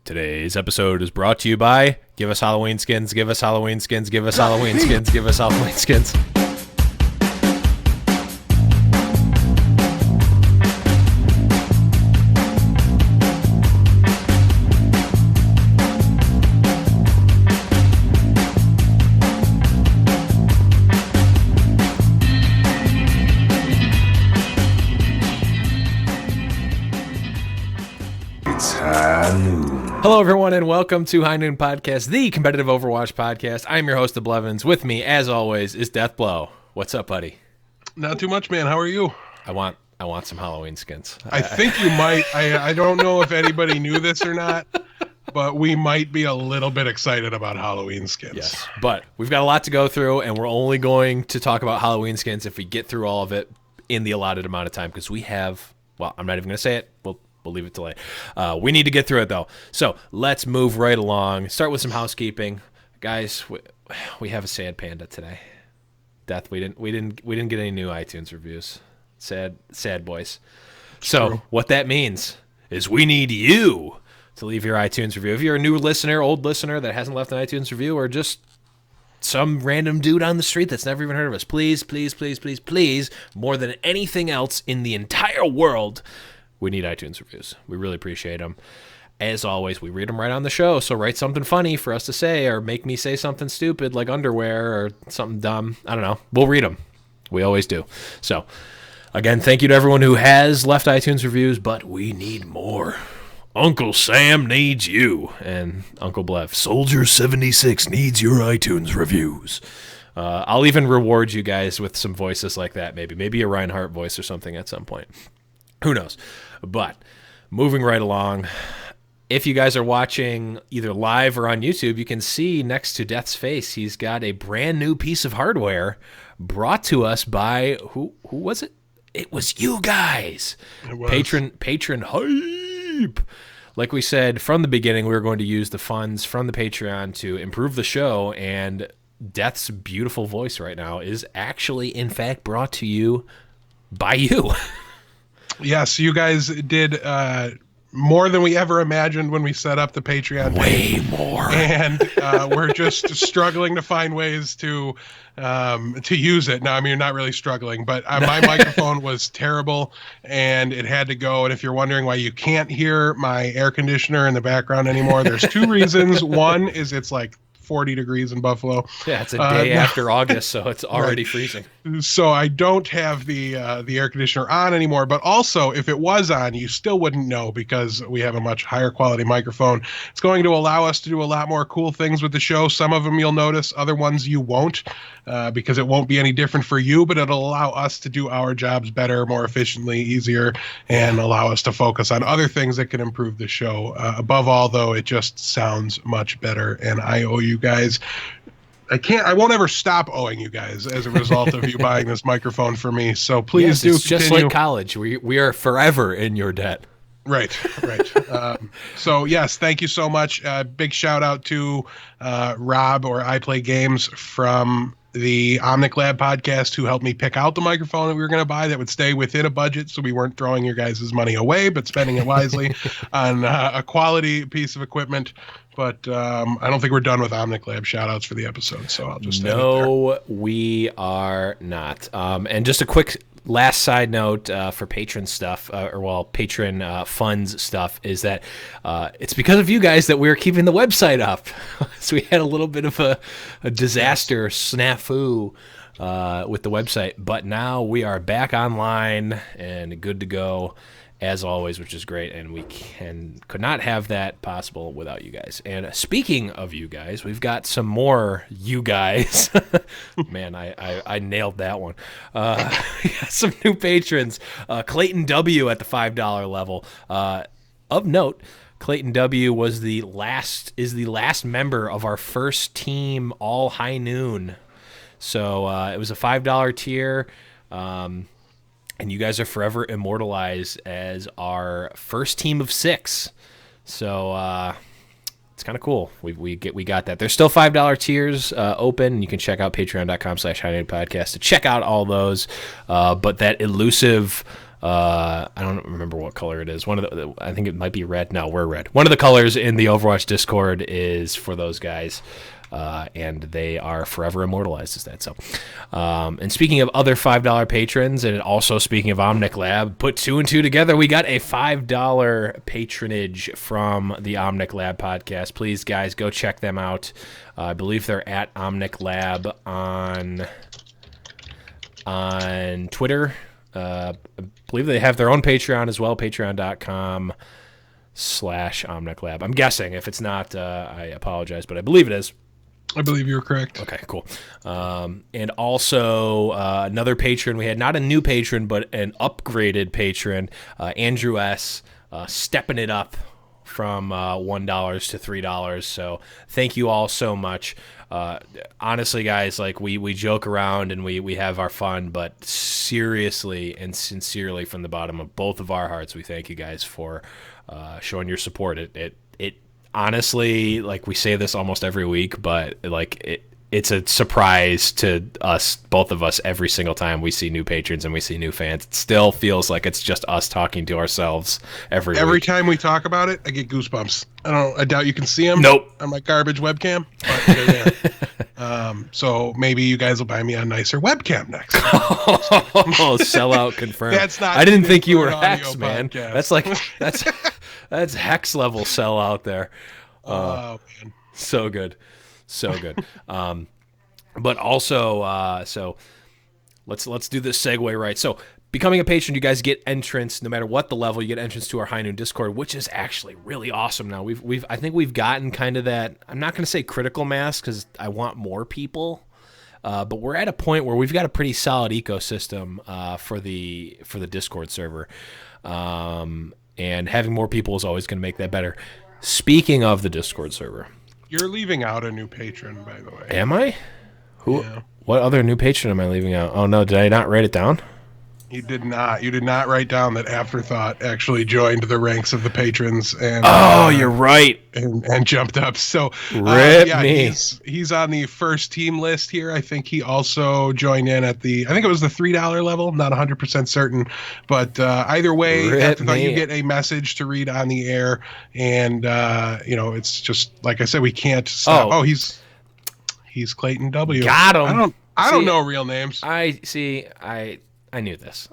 Today's episode is brought to you by Give Us Halloween Skins, Give Us Halloween Skins, Give Us Halloween Skins, Give Us Halloween Skins. Hello, everyone, and welcome to High Noon Podcast, the competitive Overwatch podcast. I'm your host, Blevins. With me, as always, is Deathblow. What's up, buddy? Not too much, man. How are you? I want some Halloween skins. I think you might. I don't know if anybody knew this or not, but we might be a little bit excited about Halloween skins. Yes, but we've got a lot to go through, and we're only going to talk about Halloween skins if we get through all of it in the allotted amount of time, because we have, well, I'm not even going to say it. We'll leave it till later. We need to get through it, though. So let's move right along. Start with some housekeeping. Guys, we have a sad panda today. Death, we didn't get any new iTunes reviews. Sad boys. So true. What that means is we need you to leave your iTunes review. If you're a new listener, old listener that hasn't left an iTunes review, or just some random dude on the street that's never even heard of us, please, more than anything else in the entire world, we need iTunes reviews. We really appreciate them. As always, we read them right on the show, so write something funny for us to say, or make me say something stupid like underwear or something dumb. I don't know. We'll read them. We always do. So, again, thank you to everyone who has left iTunes reviews, but we need more. Uncle Sam needs you. And Uncle Blev, Soldier76 needs your iTunes reviews. I'll even reward you guys with some voices like that, maybe a Reinhardt voice or something at some point. Who knows? But moving right along, if you guys are watching either live or on YouTube, you can see next to Death's face, he's got a brand new piece of hardware brought to us by, who was it? It was you guys. It was. Patron hype. Like we said from the beginning, we were going to use the funds from the Patreon to improve the show, and Death's beautiful voice right now is actually, in fact, brought to you by you. Yes, you guys did more than we ever imagined when we set up the Patreon. Way more. And we're just struggling to find ways to use it. Now, I mean, you're not really struggling, but my microphone was terrible, and it had to go. And if you're wondering why you can't hear my air conditioner in the background anymore, there's two reasons. One is it's like 40 degrees in Buffalo. Yeah, it's a day after August, so it's already freezing. So I don't have the air conditioner on anymore, but also if it was on, you still wouldn't know because we have a much higher quality microphone. It's going to allow us to do a lot more cool things with the show. Some of them you'll notice, other ones you won't, because it won't be any different for you, but it'll allow us to do our jobs better, more efficiently, easier, and allow us to focus on other things that can improve the show. Above all, though, it just sounds much better, and I owe you guys. I won't ever stop owing you guys as a result of you buying this microphone for me. So please do it's continue. Just like college. We are forever in your debt. Right. So yes, thank you so much. Big shout out to Rob, or I Play Games, from the Omnic Lab podcast, who helped me pick out the microphone that we were going to buy that would stay within a budget, so we weren't throwing your guys' money away, but spending it wisely on a quality piece of equipment. But I don't think we're done with Omnic Lab shout-outs for the episode, so I'll just No, we are not. And just a quick last side note for patron stuff, patron funds stuff, is that it's because of you guys that we're keeping the website up. So we had a little bit of a disaster snafu with the website, but now we are back online and good to go, as always, which is great, and we could not have that possible without you guys. And speaking of you guys, we've got some more you guys. Man, I nailed that one. We got some new patrons. Clayton W. at the $5 level. Of note, Clayton W. is the last member of our first team all High Noon. So it was a $5 tier. And you guys are forever immortalized as our first team of 6. So it's kind of cool. We got that. There's still $5 tiers open. You can check out patreon.com/HighNoonPodcast to check out all those. But that elusive I don't remember what color it is. I think it might be red. No, we're red. One of the colors in the Overwatch Discord is for those guys. And they are forever immortalized as that. So, and speaking of other $5 patrons, and also speaking of Omnic Lab, put 2 and 2 together. We got a $5 patronage from the Omnic Lab podcast. Please, guys, go check them out. I believe they're at Omnic Lab on Twitter. I believe they have their own Patreon as well, patreon.com/Omnic Lab. I'm guessing. If it's not, I apologize, but I believe it is. I believe you're correct. Okay, cool. And also another patron. We had not a new patron, but an upgraded patron, Andrew S., stepping it up from $1 to $3. So thank you all so much. Honestly, guys, like we joke around and we have our fun, but seriously and sincerely from the bottom of both of our hearts, we thank you guys for showing your support. It honestly, like we say this almost every week, but like it's a surprise to us, both of us, every single time we see new patrons and we see new fans. It still feels like it's just us talking to ourselves every week. Time we talk about it, I get goosebumps. I doubt you can see them. Nope. On my garbage webcam, but they're there. So maybe you guys will buy me a nicer webcam next time. Oh, sellout confirmed. That's not. I didn't think you were an Hex, audio man. podcast. That's Hex level sellout there. Oh man. So good. But also, so let's do this segue right. So becoming a patron, you guys get entrance no matter what the level. You get entrance to our High Noon Discord, which is actually really awesome now. I think we've gotten kind of that. I'm not going to say critical mass because I want more people, but we're at a point where we've got a pretty solid ecosystem for the Discord server, and having more people is always going to make that better. Speaking of the Discord server. You're leaving out a new patron, by the way. Am I? Who? Yeah. What other new patron am I leaving out? Oh no, did I not write it down? You did not. You did not write down that Afterthought actually joined the ranks of the patrons, and you're right, and jumped up. So me. He's on the first team list here. I think he also joined in at I think it was the $3 level. Not 100% certain, but either way, Afterthought, you get a message to read on the air, and it's just like I said, we can't stop. Oh, he's Clayton W. Got him. I don't know real names. I knew this.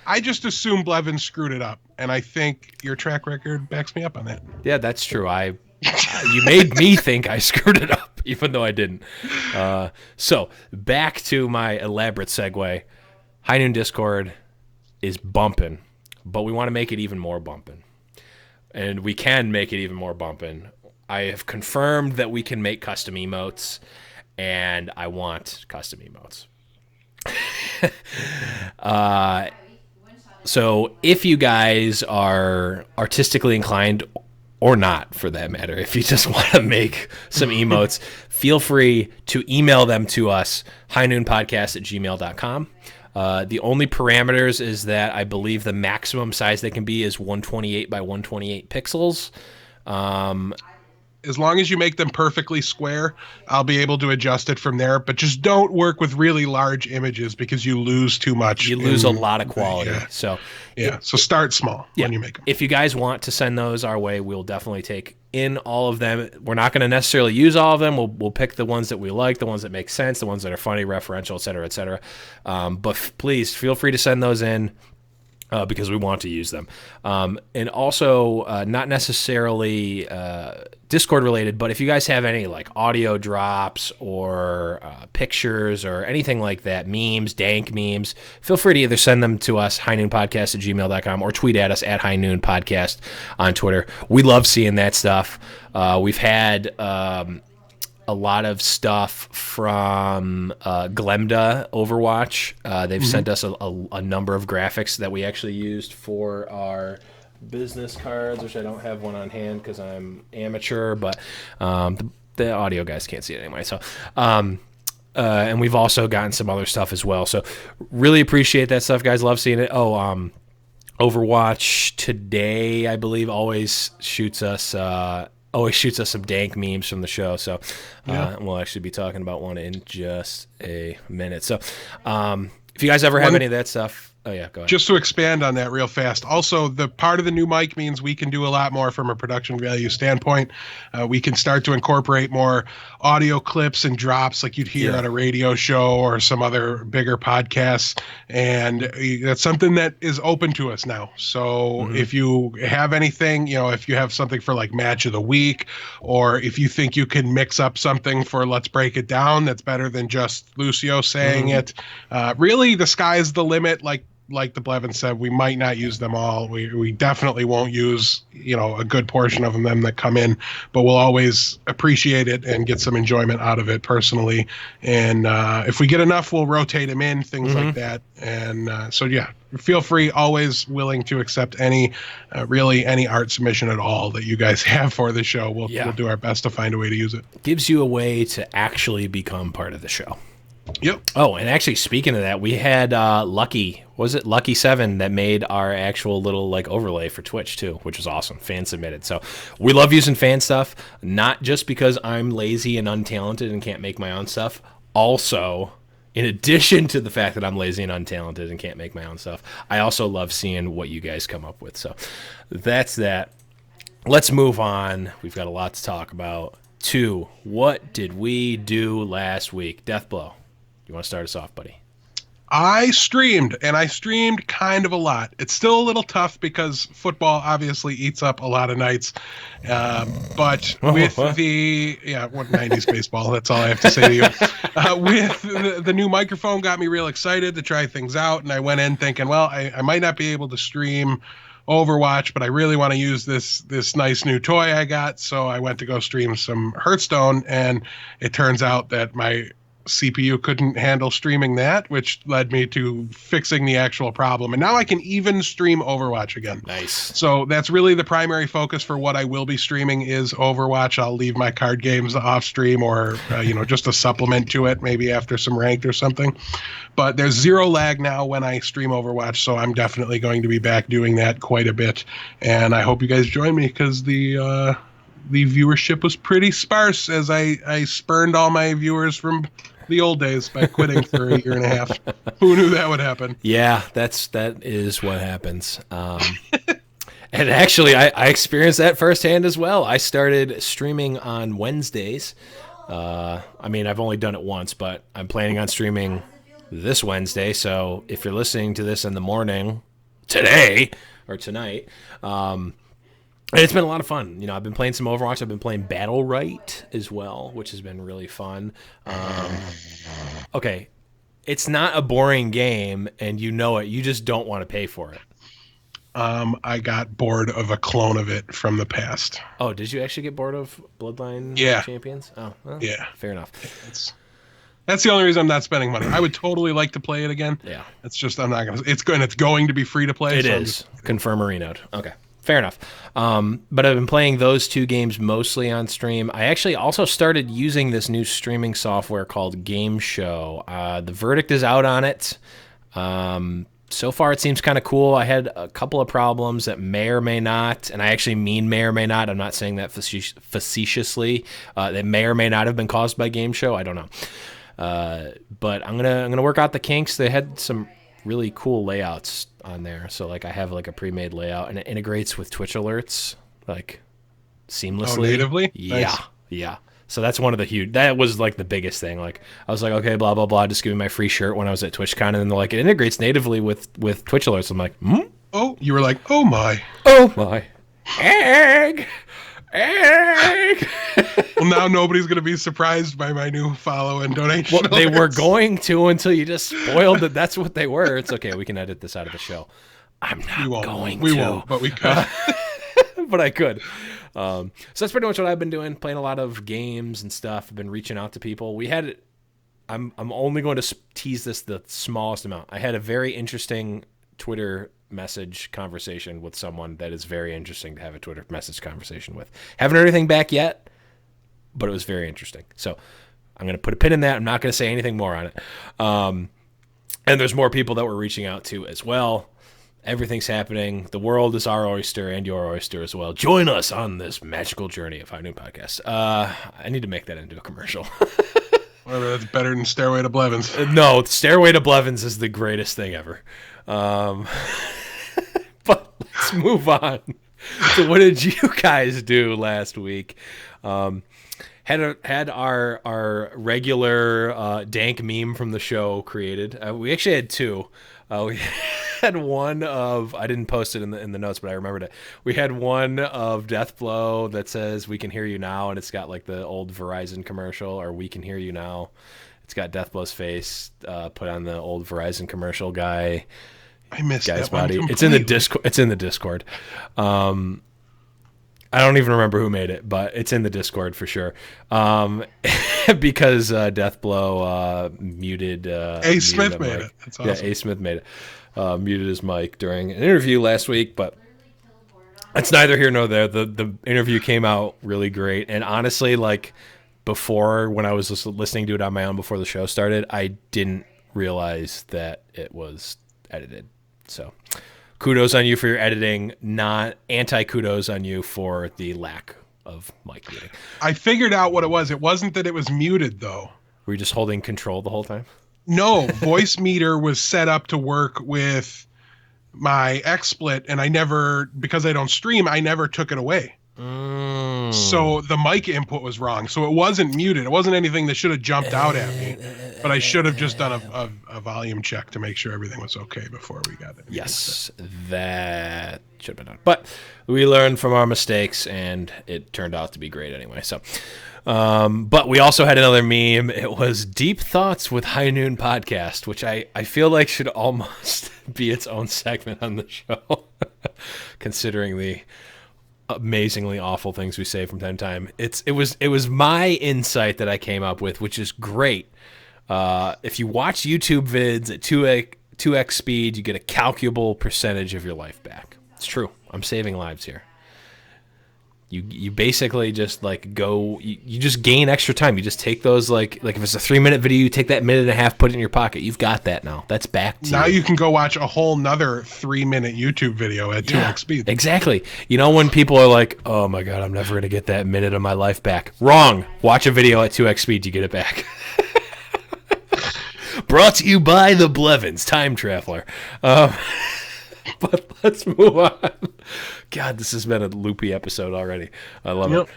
I just assumed Blevin screwed it up, and I think your track record backs me up on that. Yeah, that's true. You made me think I screwed it up, even though I didn't. So back to my elaborate segue. High Noon Discord is bumping, but we want to make it even more bumping, and we can make it even more bumping. I have confirmed that we can make custom emotes, and I want custom emotes. So if you guys are artistically inclined, or not for that matter, if you just want to make some emotes, feel free to email them to us, highnoonpodcast@gmail.com. The only parameters is that I believe the maximum size they can be is 128 by 128 pixels. As long as you make them perfectly square, I'll be able to adjust it from there. But just don't work with really large images because you lose too much. You lose a lot of quality. Yeah. So start small when you make them. If you guys want to send those our way, we'll definitely take in all of them. We're not going to necessarily use all of them. We'll pick the ones that we like, the ones that make sense, the ones that are funny, referential, et cetera, et cetera. But please feel free to send those in. Because we want to use them. And also, not necessarily Discord related, but if you guys have any like audio drops or pictures or anything like that, memes, dank memes, feel free to either send them to us, highnoonpodcast@gmail.com, or tweet at us at highnoonpodcast on Twitter. We love seeing that stuff. We've had a lot of stuff from Glemda Overwatch. They've sent us a number of graphics that we actually used for our business cards, which I don't have one on hand because I'm amateur, but the audio guys can't see it anyway. So, and we've also gotten some other stuff as well. So really appreciate that stuff, guys. Love seeing it. Overwatch Today, I believe, always shoots us some dank memes from the show. So we'll actually be talking about one in just a minute. So if you guys ever have any of that stuff, Oh yeah, go ahead. Just to expand on that real fast. Also, the part of the new mic means we can do a lot more from a production value standpoint. We can start to incorporate more audio clips and drops like you'd hear on a radio show or some other bigger podcasts. And that's something that is open to us now. So if you have anything, if you have something for like match of the week, or if you think you can mix up something for Let's Break It Down that's better than just Lucio saying it, really the sky's the limit. Like the Blevins said, we might not use them all. We definitely won't use, a good portion of them that come in, but we'll always appreciate it and get some enjoyment out of it personally. And if we get enough, we'll rotate them in, things like that. And so, yeah, feel free, always willing to accept any art submission at all that you guys have for the show. We'll do our best to find a way to use it. Gives you a way to actually become part of the show. Yep. Oh, and actually, speaking of that, we had Lucky 7 that made our actual little like overlay for Twitch too, which was awesome. Fan submitted. So we love using fan stuff, not just because I'm lazy and untalented and can't make my own stuff. Also, in addition to the fact that I'm lazy and untalented and can't make my own stuff, I also love seeing what you guys come up with. So that's that. Let's move on. We've got a lot to talk about. What did we do last week? Deathblow. You want to start us off, buddy? I streamed kind of a lot. It's still a little tough because football obviously eats up a lot of nights. But with the 90s baseball, that's all I have to say to you. With the new microphone got me real excited to try things out. And I went in thinking, well, I might not be able to stream Overwatch, but I really want to use this nice new toy I got. So I went to go stream some Hearthstone, and it turns out that my CPU couldn't handle streaming that, which led me to fixing the actual problem. And now I can even stream Overwatch again. Nice. So that's really the primary focus for what I will be streaming is Overwatch. I'll leave my card games off stream or, just a supplement to it, maybe after some ranked or something. But there's zero lag now when I stream Overwatch, so I'm definitely going to be back doing that quite a bit. And I hope you guys join me because the viewership was pretty sparse as I spurned all my viewers from the old days by quitting for a year and a half. Who knew that would happen? Yeah, that is what happens. And actually, I experienced that firsthand as well. I started streaming on Wednesdays. I've only done it once, but I'm planning on streaming this Wednesday. So if you're listening to this in the morning, today or tonight, and it's been a lot of fun. I've been playing some Overwatch. I've been playing Battle Right as well, which has been really fun. Okay, it's not a boring game, and you know it. You just don't want to pay for it. I got bored of a clone of it from the past. Oh, did you actually get bored of Bloodline Champions? Oh, well, yeah. Fair enough. That's the only reason I'm not spending money. I would totally like to play it again. Yeah. It's just I'm not going to. It's going to be free to play. It is. Confirm Marinoed. Okay. Fair enough. But I've been playing those two games mostly on stream. I actually also started using this new streaming software called Game Show. The verdict is out on it. So far, it seems kind of cool. I had a couple of problems that may or may not, and I actually mean may or may not. I'm not saying that facetiously. That may or may not have been caused by Game Show. I don't know. But I'm gonna work out the kinks. They had some really cool layouts on there. So like I have like a pre-made layout, and it integrates with Twitch alerts like seamlessly. Oh, natively? Yeah. Nice. Yeah. So that's one of the that was like the biggest thing. Like I was like, okay, blah, blah, blah, just give me my free shirt when I was at TwitchCon. And then they're like, it integrates natively with Twitch alerts. I'm like, Oh, you were like, oh my. Oh my. Egg. Well, now nobody's going to be surprised by my new follow and donation. Well, they were going to until you just spoiled that that's what they were. It's okay. We can edit this out of the show. I'm not going to. We won't, but we could. But I could. So that's pretty much what I've been doing, playing a lot of games and stuff. I've been reaching out to people. I'm only going to tease this the smallest amount. I had a very interesting Twitter message conversation with someone that is very interesting to have a Twitter message conversation with. Haven't heard anything back yet, but it was very interesting. So I'm going to put a pin in that. I'm not going to say anything more on it. And there's more people that we're reaching out to as well. Everything's happening. The world is our oyster and your oyster as well. Join us on this magical journey of High Noon Podcast. I need to make that into a commercial. Whatever, that's better than Stairway to Blevins. No, Stairway to Blevins is the greatest thing ever. Um, but let's move on. So what did you guys do last week? Had our regular dank meme from the show created. We actually had two. We had one of, I didn't post it in the notes, but I remembered it. We had one of Deathblow that says "We can hear you now," and it's got like the old Verizon commercial, or "We can hear you now." It's got Deathblow's face put on the old Verizon commercial guy's that body. one It's in the Discord. It's in the Discord. I don't even remember who made it, but it's in the Discord for sure. Because Deathblow muted. A. Smith made it. That's awesome. Yeah, A. Smith made it. Muted his mic during an interview last week, but it's neither here nor there. The interview came out really great, and honestly, like before, when I was listening to it on my own before the show started, I didn't realize that it was edited. So kudos on you for your editing, not anti-kudos on you for the lack of mic muting. I figured out what it was. It wasn't that it was muted, though. Were you just holding control the whole time? No, Voice Meter was set up to work with my XSplit, and I never, because I don't stream, I never took it away. So the mic input was wrong. So it wasn't muted. It wasn't anything that should have jumped out at me. But I should have just done a volume check to make sure everything was okay before we got it. Yes, that should have been done. But we learned from our mistakes, and it turned out to be great anyway. So, but we also had another meme. It was Deep Thoughts with High Noon Podcast, which I feel like should almost be its own segment on the show, considering the amazingly awful things we say from time to time. It was my insight that I came up with, which is great. If you watch YouTube vids at 2x speed, you get a calculable percentage of your life back. It's true. I'm saving lives here. You basically just like you just gain extra time. You just take those like if it's a 3-minute video, you take that minute and a half, put it in your pocket. You've got that now. That's back to now you. You can go watch a whole nother 3-minute YouTube video at 2x speed. Exactly. You know when people are like, "Oh my god, I'm never gonna get that minute of my life back." Wrong. Watch a video at 2x speed, you get it back. Brought to you by the Blevins Time Traveler. But let's move on. God, this has been a loopy episode already. I love it.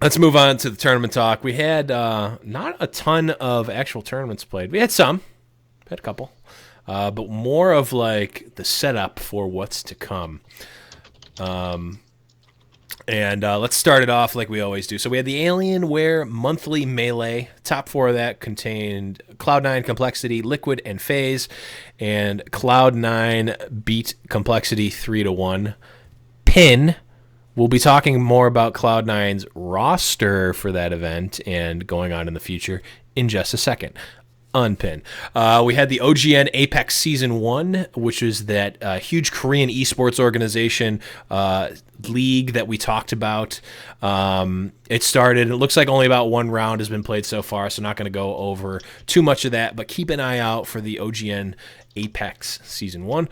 Let's move on to the tournament talk. We had not a ton of actual tournaments played. We had some. Had a couple. But more of like the setup for what's to come. And let's start it off like we always do. So we had the Alienware Monthly Melee. Top 4 of that contained Cloud9 Complexity, Liquid, and FaZe. And Cloud9 beat Complexity 3-1. Pin. We'll be talking more about Cloud9's roster for that event and going on in the future in just a second. Unpin. We had the OGN APAC Season 1, which is that huge Korean esports organization league that we talked about. It started, it looks like only about one round has been played so far, so not going to go over too much of that, but keep an eye out for the OGN APAC Season 1,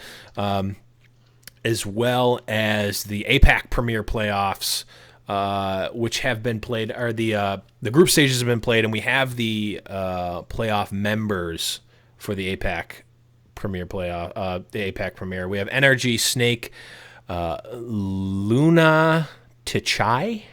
as well as the APAC Premier Playoffs, which have been played, or the group stages have been played, and we have the playoff members for the APAC Premier playoff, the APAC Premier. We have NRG, Snake, Luna, Tichai.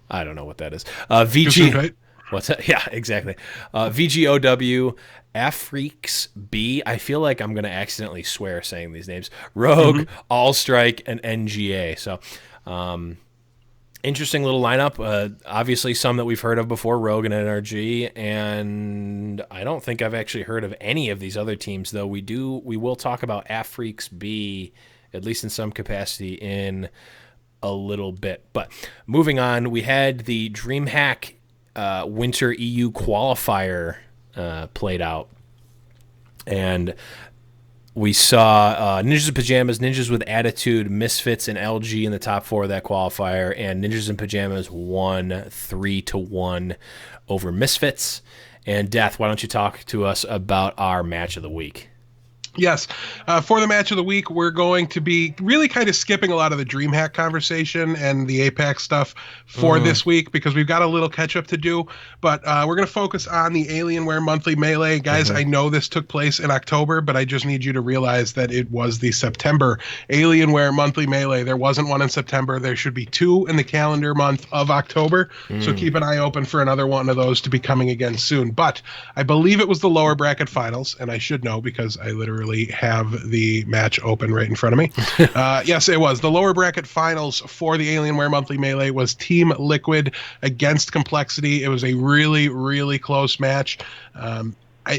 I don't know what that is. VG. What's that? Yeah, exactly. VGOW, Afriques B. I feel like I'm going to accidentally swear saying these names. Rogue, All Strike, and NGA. So, interesting little lineup. Obviously, some that we've heard of before, Rogue and NRG, and I don't think I've actually heard of any of these other teams, though. We will talk about Afriques B, at least in some capacity, in a little bit. But moving on, we had the DreamHack Winter EU qualifier played out, and we saw Ninjas in Pajamas, Ninjas with Attitude, Misfits, and LG in the top 4 of that qualifier, and Ninjas in Pajamas won 3-1 over Misfits. And Death, why don't you talk to us about our match of the week? Yes. For the match of the week, we're going to be really kind of skipping a lot of the DreamHack conversation and the APAC stuff for this week because we've got a little catch up to do. But we're going to focus on the Alienware Monthly Melee. Guys, I know this took place in October, but I just need you to realize that it was the September Alienware Monthly Melee. There wasn't one in September. There should be two in the calendar month of October. So keep an eye open for another one of those to be coming again soon. But I believe it was the lower bracket finals, and I should know because I literally have the match open right in front of me. Yes, it was. The lower bracket finals for the Alienware Monthly Melee was Team Liquid against Complexity. It was a really, really close match.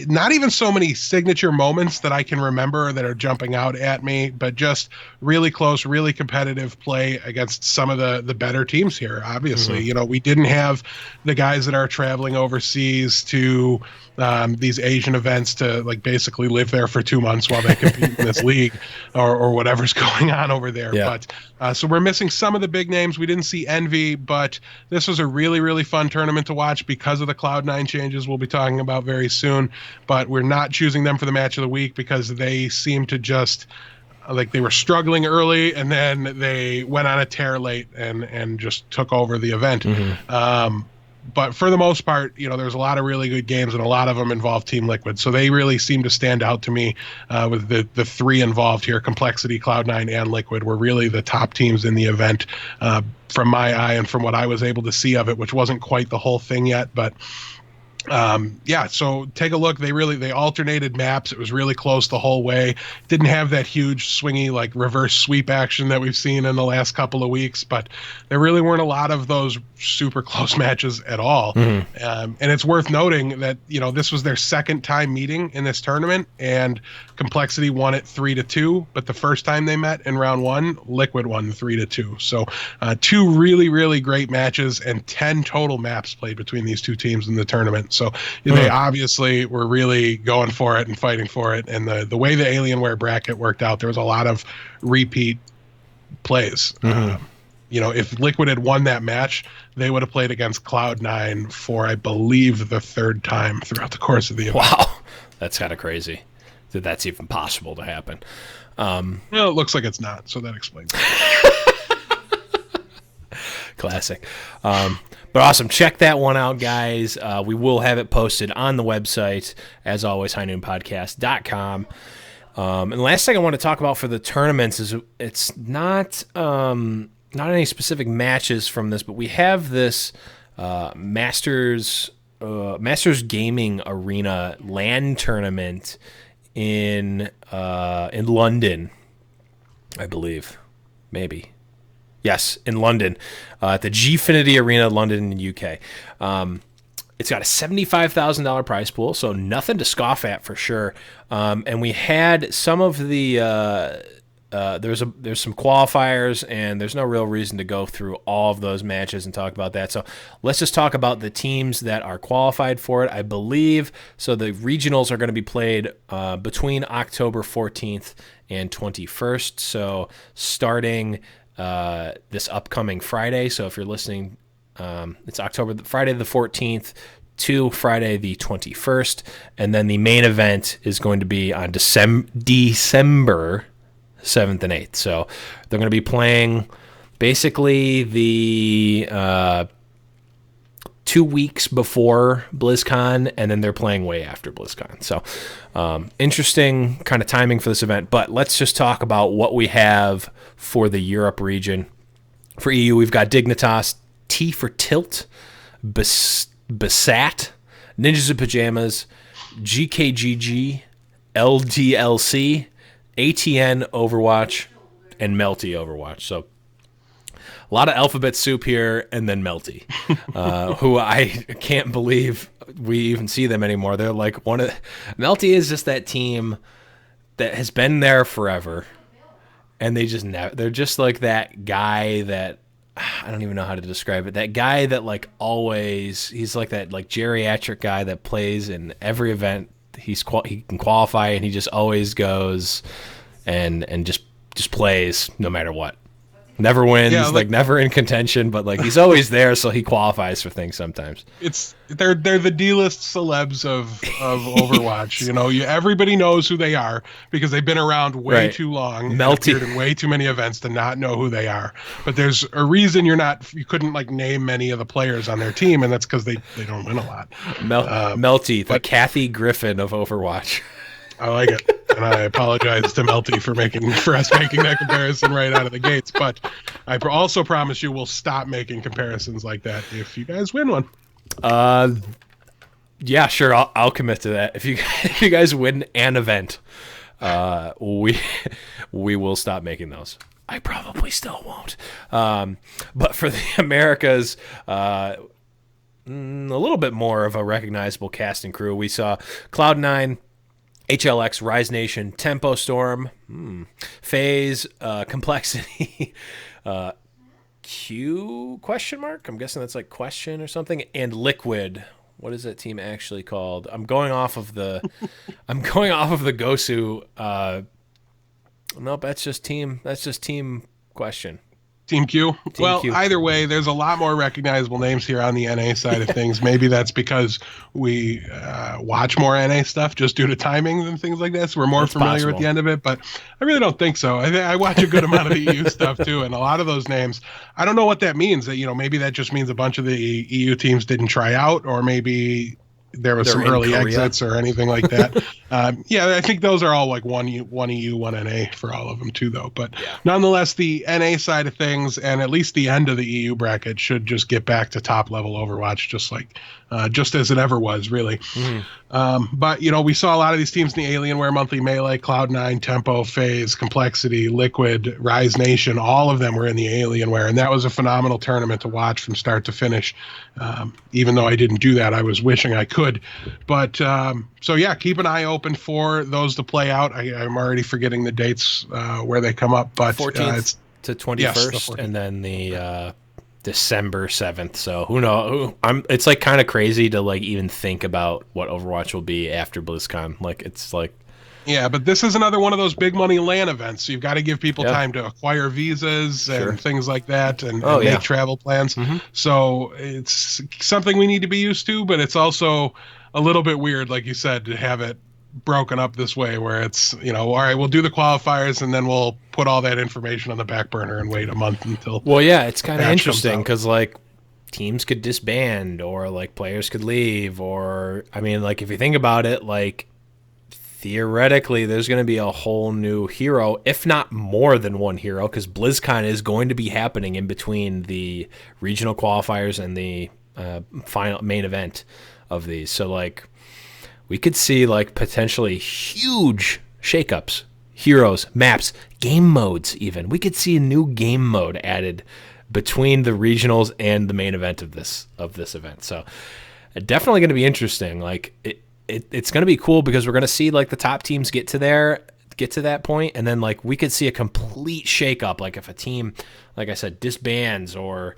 Not even so many signature moments that I can remember that are jumping out at me, but just really close, really competitive play against some of the better teams here. Obviously, you know, we didn't have the guys that are traveling overseas to these Asian events to like basically live there for 2 months while they compete in this league or whatever's going on over there. Yeah. But so we're missing some of the big names. We didn't see Envy, but this was a really, really fun tournament to watch because of the Cloud9 changes we'll be talking about very soon. But we're not choosing them for the match of the week because they seem to just like they were struggling early and then they went on a tear late and just took over the event. But for the most part, you know, there's a lot of really good games and a lot of them involve Team Liquid. So they really seem to stand out to me with the three involved here. Complexity, Cloud9, and Liquid were really the top teams in the event from my eye and from what I was able to see of it, which wasn't quite the whole thing yet. But yeah, so take a look. They alternated maps. It was really close the whole way. Didn't have that huge swingy like reverse sweep action that we've seen in the last couple of weeks, but there really weren't a lot of those super close matches at all. And it's worth noting that, you know, this was their second time meeting in this tournament, and Complexity won it 3-2, but the first time they met in round one, Liquid won 3-2. So two really, really great matches and 10 total maps played between these two teams in the tournament. So they obviously were really going for it and fighting for it. And the way the Alienware bracket worked out, there was a lot of repeat plays. You know, if Liquid had won that match, they would have played against Cloud9 for, I believe, the third time throughout the course of the event. Wow. That's kind of crazy that that's even possible to happen. Well, it looks like it's not, so that explains it. Classic. But awesome. Check that one out, guys. We will have it posted on the website, as always, highnoonpodcast.com. And the last thing I want to talk about for the tournaments is it's not any specific matches from this, but we have this Masters Gaming Arena LAN tournament in London, I believe. Maybe. Yes, in London, at the Gfinity Arena, London, in the UK. It's got a $75,000 prize pool, so nothing to scoff at for sure. And we had some of the there's some qualifiers, and there's no real reason to go through all of those matches and talk about that. So let's just talk about the teams that are qualified for it, I believe. So the regionals are going to be played between October 14th and 21st. So starting this upcoming Friday. So if you're listening, it's Friday the 14th to Friday the 21st. And then the main event is going to be on December 7th and 8th. So they're going to be playing basically the 2 weeks before BlizzCon, and then they're playing way after BlizzCon. So interesting kind of timing for this event. But let's just talk about what we have for the Europe region. For EU, we've got Dignitas, T for Tilt, Besat, Ninjas in Pajamas, GKGG, LDLC, ATN Overwatch, and Melty Overwatch. So a lot of alphabet soup here, and then Melty, who I can't believe we even see them anymore. They're like Melty is just that team that has been there forever, and they're just like that guy that I don't even know how to describe it. That guy that like always, he's like that like geriatric guy that plays in every event. He can qualify, and he just always goes and just plays no matter what. Never Yeah, wins, like like never in contention, but like he's always there, so he qualifies for things sometimes. they're the D-list celebs of Overwatch. Yes. Everybody knows who they are because they've been around way Right. too long and Melty. appeared in way too many events to not know who they are. But there's a reason you couldn't like name many of the players on their team, and that's because they don't win a lot. Melty, the But Kathy Griffin of Overwatch. I like it, and I apologize to Melty for us making that comparison right out of the gates. But I also promise you we'll stop making comparisons like that if you guys win one. Yeah, sure, I'll commit to that. If you if you guys win an event, we will stop making those. I probably still won't. But for the Americas, a little bit more of a recognizable cast and crew. We saw Cloud9, HLX, Rise Nation, Tempo Storm, FaZe, Complexity, Q question mark? I'm guessing that's like question or something. And Liquid. What is that team actually called? I'm going off of the Gosu. Nope, that's just team question. Team Q. Well, Q. either way, there's a lot more recognizable names here on the NA side of things. Maybe that's because we watch more NA stuff just due to timings and things like that, so we're more familiar with the end of it. But I really don't think so. I watch a good amount of the EU stuff too, and a lot of those names, I don't know what that means. That maybe that just means a bunch of the EU teams didn't try out, or maybe there was some early exits or anything like that. Yeah, I think those are all like one EU, one NA for all of them too, though. But nonetheless, the NA side of things and at least the end of the EU bracket should just get back to top level Overwatch, just as it ever was, really. But we saw a lot of these teams in the Alienware Monthly Melee, Cloud9, Tempo, FaZe, Complexity, Liquid, Rise Nation. All of them were in the Alienware, and that was a phenomenal tournament to watch from start to finish. Even though I didn't do that, I was wishing I could. But so yeah, keep an eye open for those to play out. I'm already forgetting the dates where they come up, but 14th to 21st, yes, and then the December 7th. So who knows? It's like kind of crazy to like even think about what Overwatch will be after BlizzCon. Like it's like, yeah, but this is another one of those big money LAN events. So you've got to give people time to acquire visas and things like that, and make travel plans. So it's something we need to be used to, but it's also a little bit weird, like you said, to have it broken up this way, where it's all right, we'll do the qualifiers and then we'll put all that information on the back burner and wait a month until. Well, yeah, it's kind of interesting because like teams could disband or like players could leave, or I mean, like if you think about it, like theoretically there's going to be a whole new hero, if not more than one hero, because BlizzCon is going to be happening in between the regional qualifiers and the final main event of these. So like we could see like potentially huge shakeups, heroes, maps, game modes even. We could see a new game mode added between the regionals and the main event of this event. So definitely going to be interesting. Like it's going to be cool because we're going to see like the top teams get to that point, and then like we could see a complete shakeup. Like if a team, like I said, disbands or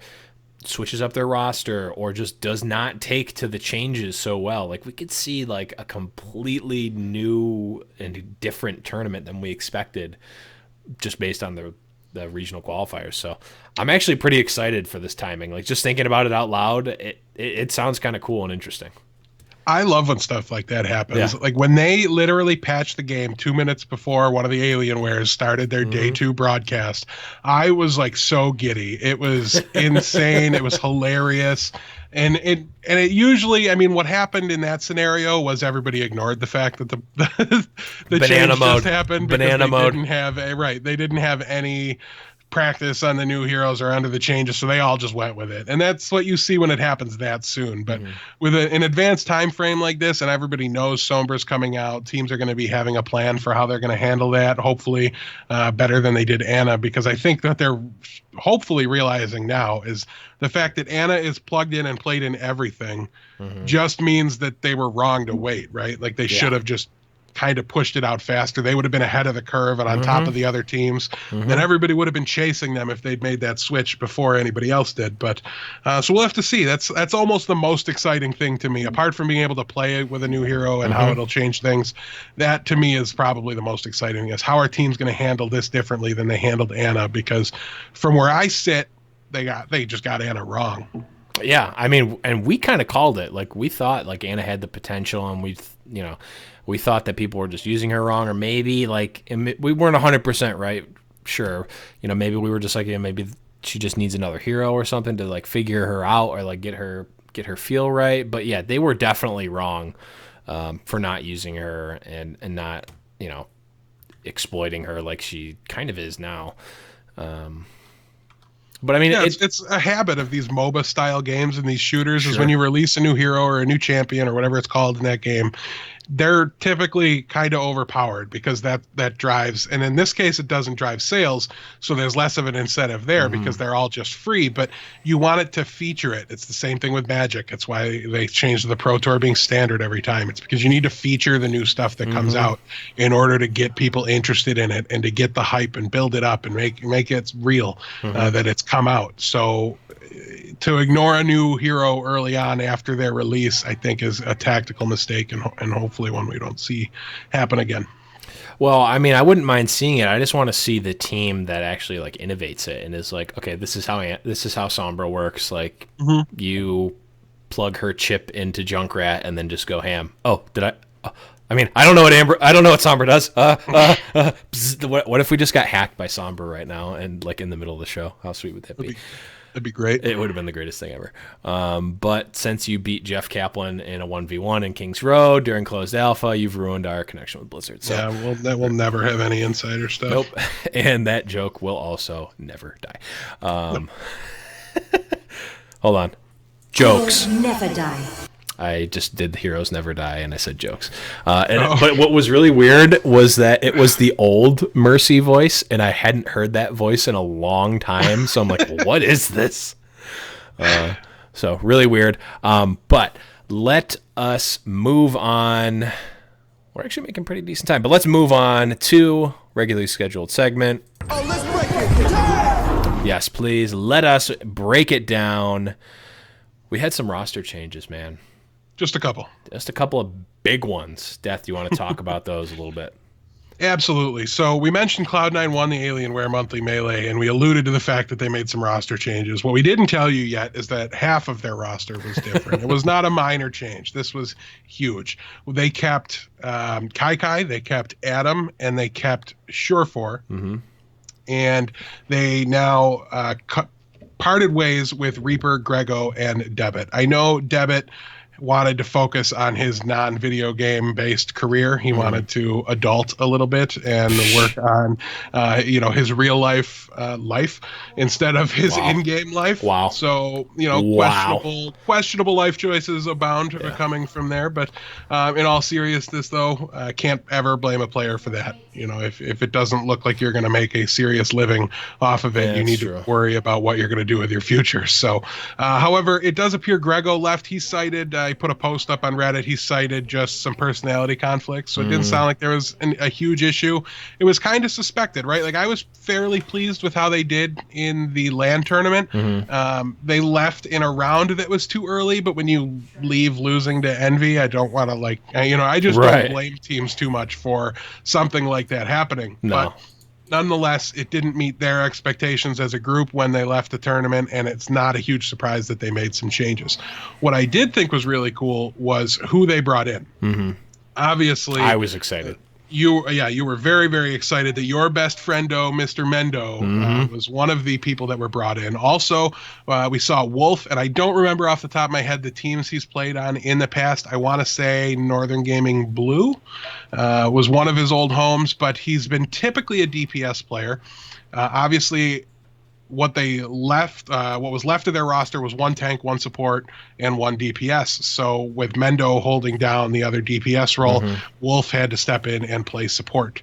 switches up their roster or just does not take to the changes so well, like we could see like a completely new and different tournament than we expected just based on the regional qualifiers. So I'm actually pretty excited for this timing. Like just thinking about it out loud, it sounds kind of cool and interesting. I love when stuff like that happens. Like when they literally patched the game 2 minutes before one of the Alienwares started their day 2 broadcast, I was like so giddy. It was insane. It was hilarious. And it usually, I mean, what happened in that scenario was everybody ignored the fact that the change just happened because they didn't have any practice on the new heroes or under the changes, so they all just went with it. And that's what you see when it happens that soon. But with an advanced time frame like this, and everybody knows Sombra's coming out, teams are going to be having a plan for how they're going to handle that, hopefully better than they did Anna, because I think that they're hopefully realizing now is the fact that Anna is plugged in and played in everything just means that they were wrong to wait, right? Like they should have just kind of pushed it out faster. They would have been ahead of the curve and on top of the other teams. Then everybody would have been chasing them if they'd made that switch before anybody else did. But so we'll have to see. That's almost the most exciting thing to me, apart from being able to play with a new hero and how it'll change things. That to me is probably the most exciting thing, is how our team's going to handle this differently than they handled Anna, because from where I sit, they just got Anna wrong. Yeah, I mean, and we kind of called it. Like, we thought like Anna had the potential, and we thought that people were just using her wrong, or maybe like we weren't 100% right. Sure, maybe we were just like, maybe she just needs another hero or something to like figure her out, or like get her feel right. But yeah, they were definitely wrong for not using her and not exploiting her like she kind of is now. But I mean, yeah, it's a habit of these MOBA style games and these shooters, is when you release a new hero or a new champion or whatever it's called in that game, they're typically kind of overpowered, because that drives, and in this case it doesn't drive sales, so there's less of an incentive there because they're all just free. But you want it to feature it. It's the same thing with Magic. It's why they changed the Pro Tour being standard every time. It's because you need to feature the new stuff that comes out in order to get people interested in it and to get the hype and build it up and make it real that it's come out. So to ignore a new hero early on after their release, I think, is a tactical mistake, and hopefully one we don't see happen again. Well, I mean, I wouldn't mind seeing it. I just want to see the team that actually like innovates it and is like, okay, this is how Sombra works. Like, you plug her chip into Junkrat and then just go ham. Oh, did I? I mean, I don't know what Sombra does. What if we just got hacked by Sombra right now and like in the middle of the show? How sweet would that be? That'd be great. It would have been the greatest thing ever. But since you beat Jeff Kaplan in a 1v1 in Kings Road during closed alpha, you've ruined our connection with Blizzard. So, yeah, well, that will never have any insider stuff. Nope. And that joke will also never die. Hold on. Jokes. Never die. I just did Heroes Never Die, and I said jokes. But what was really weird was that it was the old Mercy voice, and I hadn't heard that voice in a long time. So I'm like, what is this? So really weird. But let us move on. We're actually making pretty decent time, but let's move on to regularly scheduled segment. Oh, let's break it down. Yes, please. Let us break it down. We had some roster changes, man. Just a couple of big ones. Death, you want to talk about those a little bit? Absolutely. So we mentioned Cloud9 won the Alienware monthly melee, and we alluded to the fact that they made some roster changes. What we didn't tell you yet is that half of their roster was different. It was not a minor change. This was huge. They kept Kai, they kept Adam, and they kept Surefour. And they now parted ways with Reaper, Grego, and Debit. I know Debit wanted to focus on his non-video game based career. He wanted to adult a little bit and work on his real life instead of his in-game life. Wow. So questionable life choices abound coming from there, but in all seriousness though, can't ever blame a player for that. If it doesn't look like you're going to make a serious living off of it, you need to worry about what you're going to do with your future. So however, it does appear Grego left. He cited I put a post up on Reddit. He cited just some personality conflicts. So it didn't sound like there was a huge issue. It was kind of suspected, right? Like, I was fairly pleased with how they did in the LAN tournament. They left in a round that was too early, but when you leave losing to Envy, I don't want to I just don't blame teams too much for something like that happening. No. But nonetheless, it didn't meet their expectations as a group when they left the tournament, and it's not a huge surprise that they made some changes. What I did think was really cool was who they brought in. Obviously, I was excited. You were very, very excited that your best friendo, Mr. Mendo, was one of the people that were brought in. Also, we saw Wolf, and I don't remember off the top of my head the teams he's played on in the past. I want to say Northern Gaming Blue was one of his old homes, but he's been typically a DPS player. Obviously, what was left of their roster was one tank, one support, and one DPS. So with Mendo holding down the other DPS role, Wolf had to step in and play support.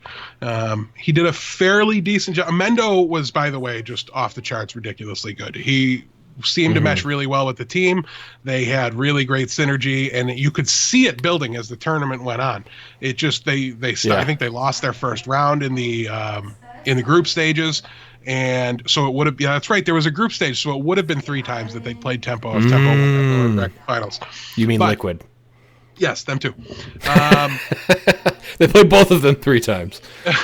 He did a fairly decent job. Mendo was, by the way, just off the charts ridiculously good. He seemed to mesh really well with the team. They had really great synergy, and you could see it building as the tournament went on. It just I think they lost their first round in the group stages. And so it would have, that's right. There was a group stage, so it would have been 3 times that they played Tempo if Tempo won the finals. You mean Liquid? Yes, them too. They played both of them 3 times.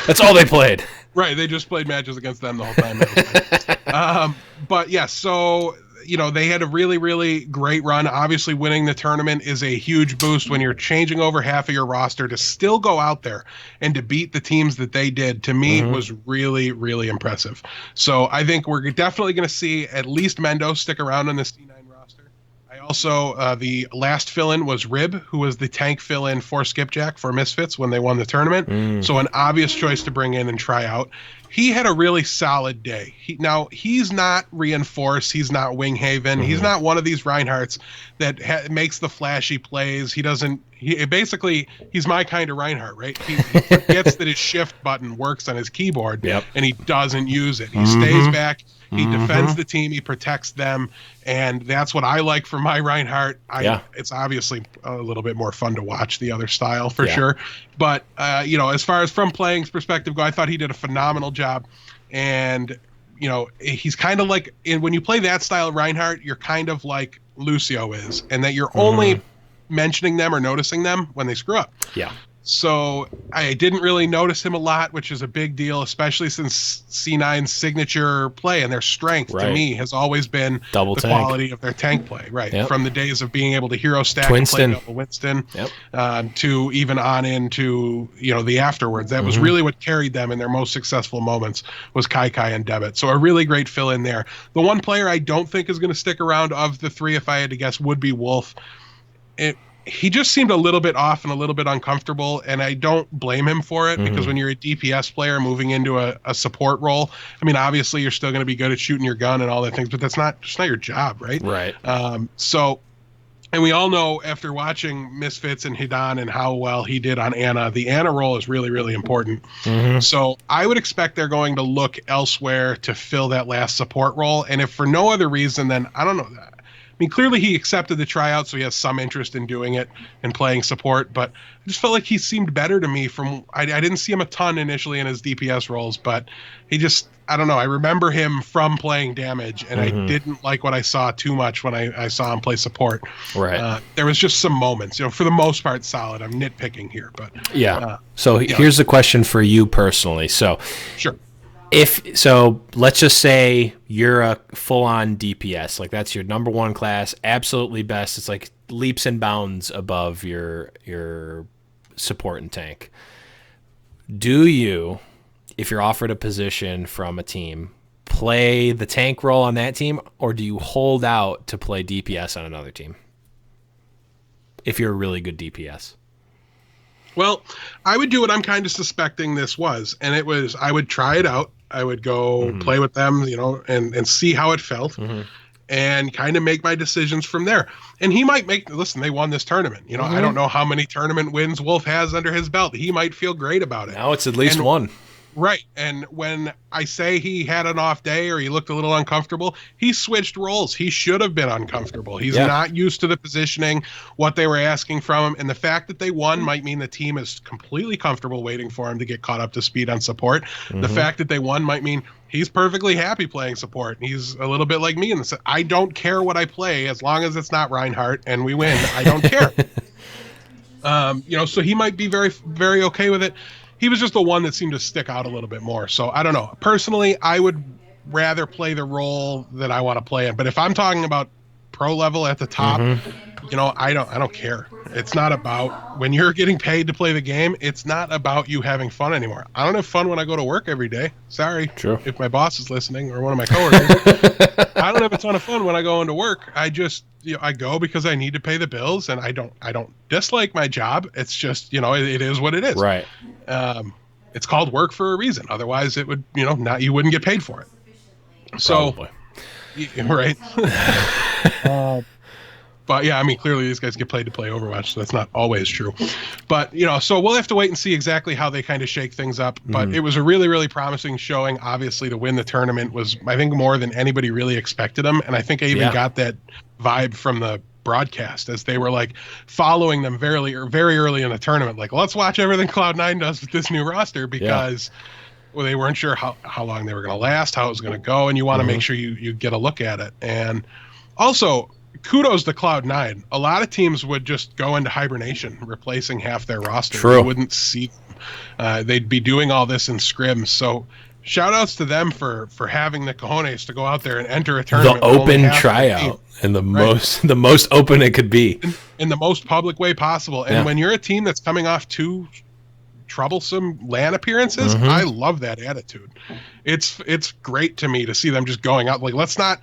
That's all they played. Right, they just played matches against them the whole time. But yes, so they had a really, really great run. Obviously, winning the tournament is a huge boost when you're changing over half of your roster. To still go out there and to beat the teams that they did, to me, was really, really impressive. So I think we're definitely going to see at least Mendo stick around on the C9 roster. I also, the last fill-in was Rib, who was the tank fill-in for Skipjack for Misfits when they won the tournament. So an obvious choice to bring in and try out. He had a really solid day. He's not Reinforce. He's not Winghaven. He's not one of these Reinhardts that makes the flashy plays. Basically, he's my kind of Reinhardt, right? He forgets that his shift button works on his keyboard, and he doesn't use it. He stays back. He defends the team. He protects them. And that's what I like for my Reinhardt. It's obviously a little bit more fun to watch the other style for sure. But, as far as from playing's perspective go, I thought he did a phenomenal job. And, he's kind of like, when you play that style of Reinhardt, you're kind of like Lucio is, and that you're only mentioning them or noticing them when they screw up. Yeah. So I didn't really notice him a lot, which is a big deal, especially since C9's signature play and their strength to me has always been the quality of their tank play, from the days of being able to hero stack and play double Winston to even on into the afterwards. That was really what carried them in their most successful moments was Kai and Debit. So a really great fill in there. The one player I don't think is going to stick around of the 3, if I had to guess, would be Wolf. He just seemed a little bit off and a little bit uncomfortable, and I don't blame him for it because when you're a DPS player moving into a support role, I mean, obviously you're still going to be good at shooting your gun and all that things, but that's not your job, right? Right. And we all know after watching Misfits and Hidan and how well he did on Ana, the Ana role is really, really important. So I would expect they're going to look elsewhere to fill that last support role, and if for no other reason, then I don't know that. I mean, clearly he accepted the tryout, so he has some interest in doing it and playing support, but I just felt like he seemed better to me I didn't see him a ton initially in his DPS roles, but I don't know. I remember him from playing damage, and I didn't like what I saw too much when I saw him play support. Right. There was just some moments, for the most part, solid. I'm nitpicking here, but here's the question for you personally. So sure. Let's just say you're a full-on DPS, like that's your number 1 class, absolutely best. It's like leaps and bounds above your support and tank. Do you, if you're offered a position from a team, play the tank role on that team, or do you hold out to play DPS on another team? If you're a really good DPS. Well, I would do what I'm kind of suspecting this was, and it was I would try it out. I would go play with them, and see how it felt and kind of make my decisions from there. And he might they won this tournament. I don't know how many tournament wins Wolf has under his belt. He might feel great about it. Now it's at least one. Right. And when I say he had an off day or he looked a little uncomfortable, he switched roles. He should have been uncomfortable. He's not used to the positioning, what they were asking from him. And the fact that they won might mean the team is completely comfortable waiting for him to get caught up to speed on support. The fact that they won might mean he's perfectly happy playing support. He's a little bit like me in the sense, I don't care what I play as long as it's not Reinhardt and we win. I don't care. So he might be very, very okay with it. He was just the one that seemed to stick out a little bit more. So I don't know. Personally, I would rather play the role that I want to play in. But if I'm talking about pro level at the top, I don't care. It's not about when you're getting paid to play the game. It's not about you having fun anymore. I don't have fun when I go to work every day. Sorry, if my boss is listening or one of my coworkers. I don't have a ton of fun when I go into work. I just I go because I need to pay the bills, and I don't dislike my job. It's just it is what it is. Right. It's called work for a reason. Otherwise, it would you wouldn't get paid for it. So, right. But yeah, I mean, clearly these guys get paid to play Overwatch, so that's not always true. But, you know, so we'll have to wait and see exactly how they kind of shake things up. But it was a really, really promising showing. Obviously, to win the tournament was, I think, more than anybody really expected them. And I think I even got that vibe from the broadcast as they were like following them very early in the tournament. Like, let's watch everything Cloud9 does with this new roster because well, they weren't sure how long they were going to last, how it was going to go. And you want to make sure you get a look at it. And also, kudos to Cloud9. A lot of teams would just go into hibernation, replacing half their roster. True. You wouldn't see them. They'd be doing all this in scrims. So shout outs to them for having the cojones to go out there and enter a tournament. The open tryout and the most open it could be. In the most public way possible. And when you're a team that's coming off 2 troublesome LAN appearances, I love that attitude. It's great to me to see them just going out. Like, let's not,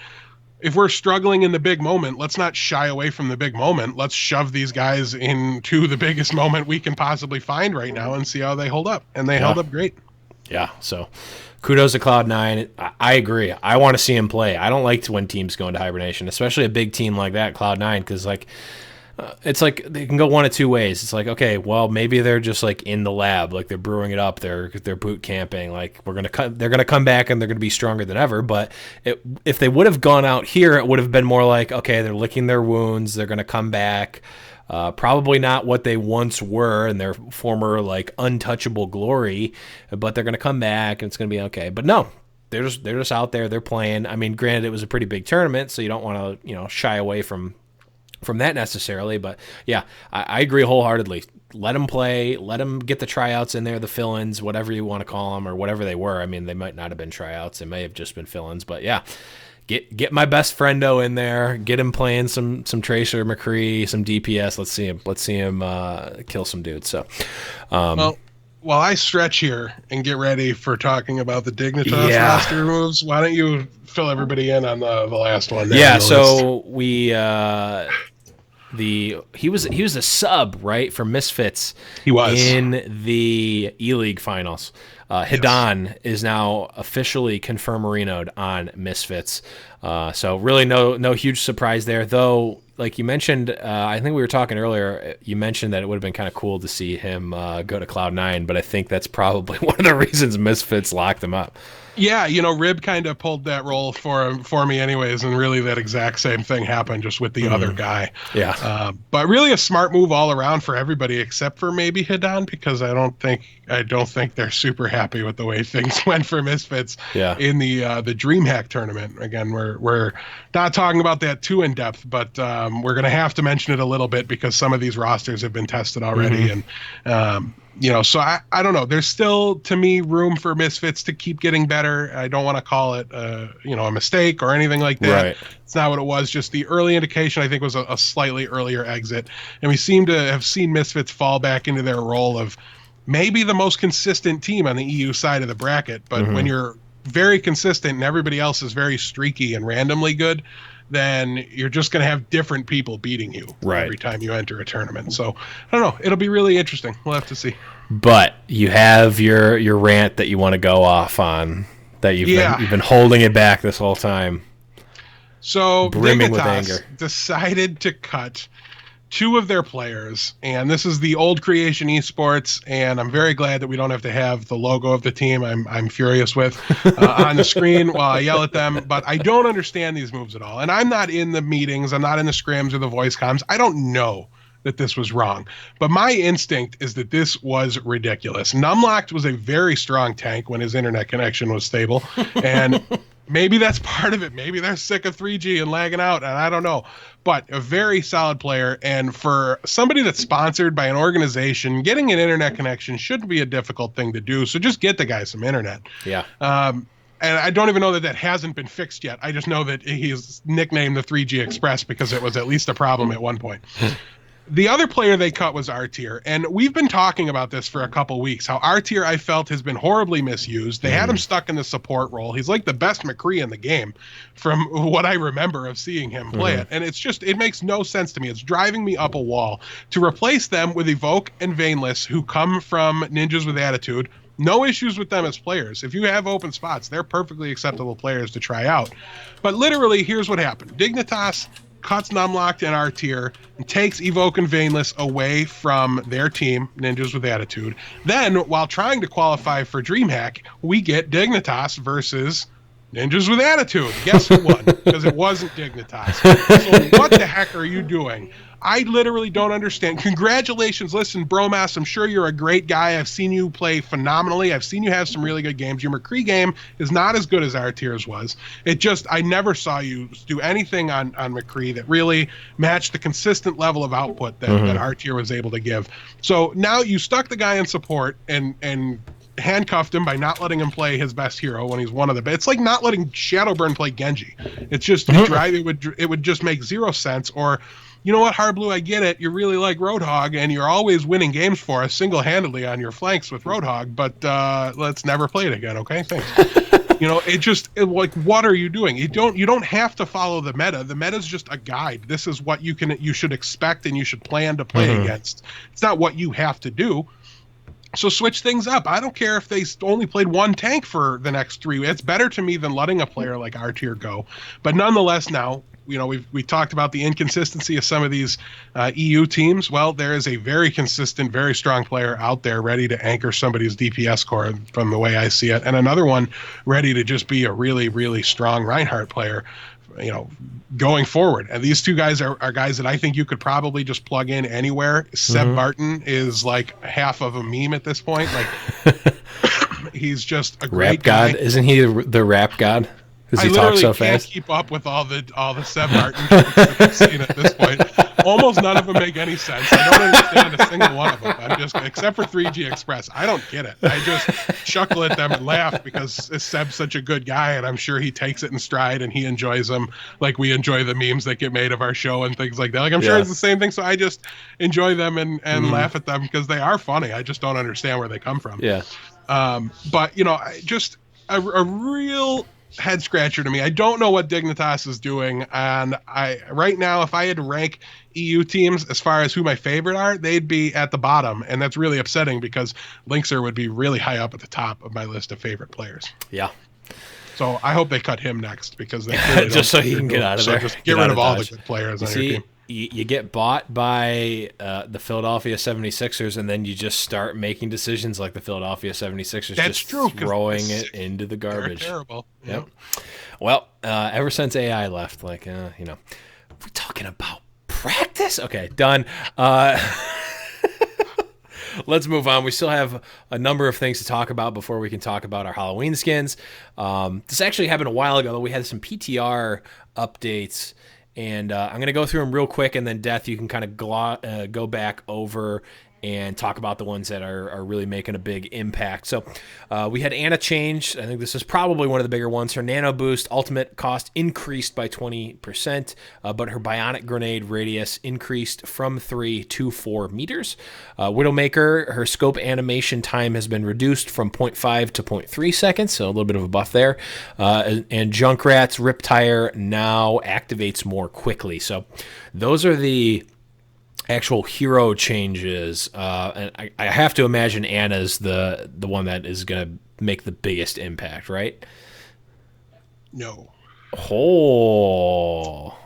if we're struggling in the big moment, let's not shy away from the big moment. Let's shove these guys into the biggest moment we can possibly find right now and see how they hold up. And they held up great. Yeah. So kudos to Cloud9. I agree. I want to see him play. I don't like to when teams go into hibernation, especially a big team like that, Cloud9, because like it's like they can go one of two ways. It's like, okay, well, maybe they're just like in the lab, like they're brewing it up, they're boot camping, like they're gonna come back and they're gonna be stronger than ever. But if they would have gone out here, it would have been more like, okay, they're licking their wounds, they're gonna come back. Probably not what they once were in their former like untouchable glory, but they're gonna come back and it's gonna be okay. But no, they're just out there, they're playing. I mean, granted, it was a pretty big tournament, so you don't want to shy away from that necessarily, but yeah, I agree wholeheartedly. Let them play, let them get the tryouts in there, the fill-ins, whatever you want to call them, or whatever they were. I mean, they might not have been tryouts, they may have just been fill-ins, but yeah, get my best friendo in there, get him playing some Tracer, McCree, some DPS. Let's see him kill some dudes. So, well, while I stretch here and get ready for talking about the Dignitas roster moves, why don't you fill everybody in on the last one? Yeah, so we he was a sub, right, for Misfits. He was in the E-League finals. Hidan is now officially confirmarinoed on Misfits. So really no huge surprise there, though. Like you mentioned, I think we were talking earlier, you mentioned that it would have been kind of cool to see him go to Cloud9, but I think that's probably one of the reasons Misfits locked him up. Yeah, Rib kind of pulled that role for me anyways, and really that exact same thing happened just with the other guy. Yeah. But really a smart move all around for everybody except for maybe Hidan, because I don't think they're super happy with the way things went for Misfits in the DreamHack tournament. Again, we're not talking about that too in depth, but we're going to have to mention it a little bit because some of these rosters have been tested already, and so I don't know. There's still, to me, room for Misfits to keep getting better. I don't want to call it, a mistake or anything like that. Right. It's not what it was. Just the early indication, I think, was a slightly earlier exit. And we seem to have seen Misfits fall back into their role of maybe the most consistent team on the EU side of the bracket. But when you're very consistent and everybody else is very streaky and randomly good, then you're just going to have different people beating you every time you enter a tournament. So, I don't know. It'll be really interesting. We'll have to see. But you have your rant that you want to go off on, that you've been holding it back this whole time. So, brimming with anger. Decided to cut 2 of their players, and this is the Old Creation Esports, and I'm very glad that we don't have to have the logo of the team I'm furious with on the screen while I yell at them, but I don't understand these moves at all. And I'm not in the meetings, I'm not in the scrims or the voice comms. I don't know that this was wrong, but my instinct is that this was ridiculous. Numlocked was a very strong tank when his internet connection was stable, and maybe that's part of it. Maybe they're sick of 3G and lagging out, and I don't know. But a very solid player, and for somebody that's sponsored by an organization, getting an internet connection shouldn't be a difficult thing to do. So just get the guy some internet. Yeah. And I don't even know that hasn't been fixed yet. I just know that he's nicknamed the 3G Express because it was at least a problem at one point. The other player they cut was R-Tier, and we've been talking about this for a couple weeks, how R-Tier, I felt, has been horribly misused. They had him stuck in the support role. He's like the best McCree in the game from what I remember of seeing him play it, and it makes no sense to me. It's driving me up a wall to replace them with Evoke and Vainless, who come from Ninjas with Attitude. No issues with them as players. If you have open spots, they're perfectly acceptable players to try out. But literally, here's what happened. Dignitas cuts Numlocked and R tier and takes Evoke and Veinless away from their team, Ninjas with Attitude. Then, while trying to qualify for DreamHack, we get Dignitas versus Ninjas with Attitude. Guess who won? Because it wasn't Dignitas. So what the heck are you doing? I literally don't understand. Congratulations. Listen, Bromas, I'm sure you're a great guy. I've seen you play phenomenally. I've seen you have some really good games. Your McCree game is not as good as our tiers was. I never saw you do anything on McCree that really matched the consistent level of output that our tier was able to give. So now you stuck the guy in support and handcuffed him by not letting him play his best hero when he's one of the best. It's like not letting Shadowburn play Genji. It's just it would just make zero sense. Or, you know what, Hardblue, I get it. You really like Roadhog, and you're always winning games for us single-handedly on your flanks with Roadhog, but let's never play it again, okay? Thanks. Like, what are you doing? You don't have to follow the meta. The meta is just a guide. This is what you should expect and you should plan to play against. It's not what you have to do. So switch things up. I don't care if they only played one tank for the next 3 weeks. It's better to me than letting a player like our tier go. But nonetheless, now, we talked about the inconsistency of some of these EU teams. Well, there is a very consistent, very strong player out there ready to anchor somebody's DPS core from the way I see it. And another one ready to just be a really, really strong Reinhardt player, going forward. And these two guys are guys that I think you could probably just plug in anywhere. Seb Barton is like half of a meme at this point. Like, he's just a great rap god. guy. Isn't he the rap god? Because he talks so fast. Can't keep up with all the Seb Martin jokes that I've seen at this point. Almost none of them make any sense. I don't understand a single one of them. I'm just, except for 3G Express, I don't get it. I just chuckle at them and laugh because Seb's such a good guy, and I'm sure he takes it in stride and he enjoys them like we enjoy the memes that get made of our show and things like that. Like, I'm sure it's the same thing. So I just enjoy them and laugh at them because they are funny. I just don't understand where they come from. Yeah. But just a real head scratcher to me. I don't know what Dignitas is doing, and right now, if I had to rank EU teams as far as who my favorite are, they'd be at the bottom, and that's really upsetting because Linkser would be really high up at the top of my list of favorite players. Yeah. So I hope they cut him next because they just so he can get out of there. Just get rid of all the good players on your team. You get bought by the Philadelphia 76ers, and then you just start making decisions like the Philadelphia 76ers. That's just true. Throwing it into the garbage. They're terrible. Yep. Well, ever since AI left, we're talking about practice. Okay, done. Let's move on. We still have a number of things to talk about before we can talk about our Halloween skins. This actually happened a while ago. We had some PTR updates. And I'm going to go through them real quick, and then, Death, you can kind of go back over and talk about the ones that are really making a big impact. So we had Ana change. I think this is probably one of the bigger ones. Her Nano Boost ultimate cost increased by 20%, but her Bionic Grenade radius increased from 3 to 4 meters. Widowmaker, her scope animation time has been reduced from 0.5 to 0.3 seconds, so a little bit of a buff there. And Junkrat's Rip Tire now activates more quickly. So those are the actual hero changes, and I have to imagine Anna's the one that is going to make the biggest impact, right? No. Oh.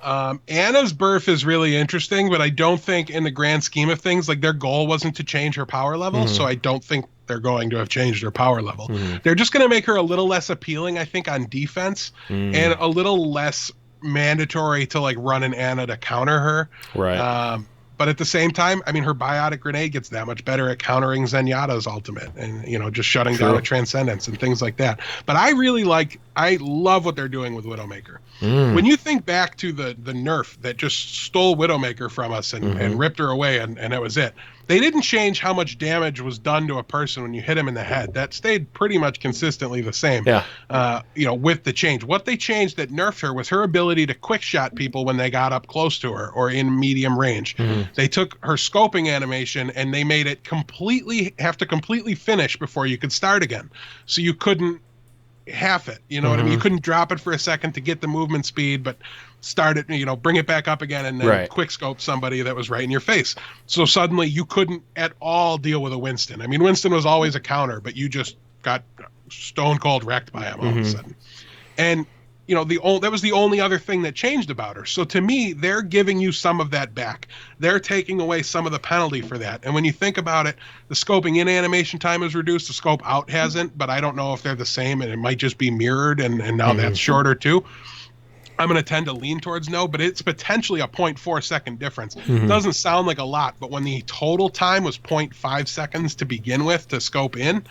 Anna's birth is really interesting, but I don't think in the grand scheme of things, like, their goal wasn't to change her power level, so I don't think they're going to have changed her power level. They're just going to make her a little less appealing, I think, on defense, and a little less mandatory to, like, run an Anna to counter her. Right. But at the same time, I mean, her Biotic Grenade gets that much better at countering Zenyatta's ultimate and, just shutting down a Transcendence and things like that. But I love what they're doing with Widowmaker. When you think back to the nerf that just stole Widowmaker from us and ripped her away and that was it, they didn't change how much damage was done to a person when you hit him in the head. That stayed pretty much consistently the same. Yeah. With the change. What they changed that nerfed her was her ability to quick shot people when they got up close to her or in medium range. They took her scoping animation and they made it completely finish before you could start again. So you couldn't half it, you know what I mean? You couldn't drop it for a second to get the movement speed, but start it, bring it back up again and then quick scope somebody that was right in your face. So suddenly you couldn't at all deal with a Winston. I mean, Winston was always a counter, but you just got stone cold wrecked by him all of a sudden. And that was the only other thing that changed about her. So to me, they're giving you some of that back. They're taking away some of the penalty for that. And when you think about it, the scoping in animation time is reduced, the scope out hasn't, but I don't know if they're the same, and it might just be mirrored, and now that's shorter too. I'm going to tend to lean towards no, but it's potentially a 0.4 second difference. It doesn't sound like a lot, but when the total time was 0.5 seconds to begin with to scope in,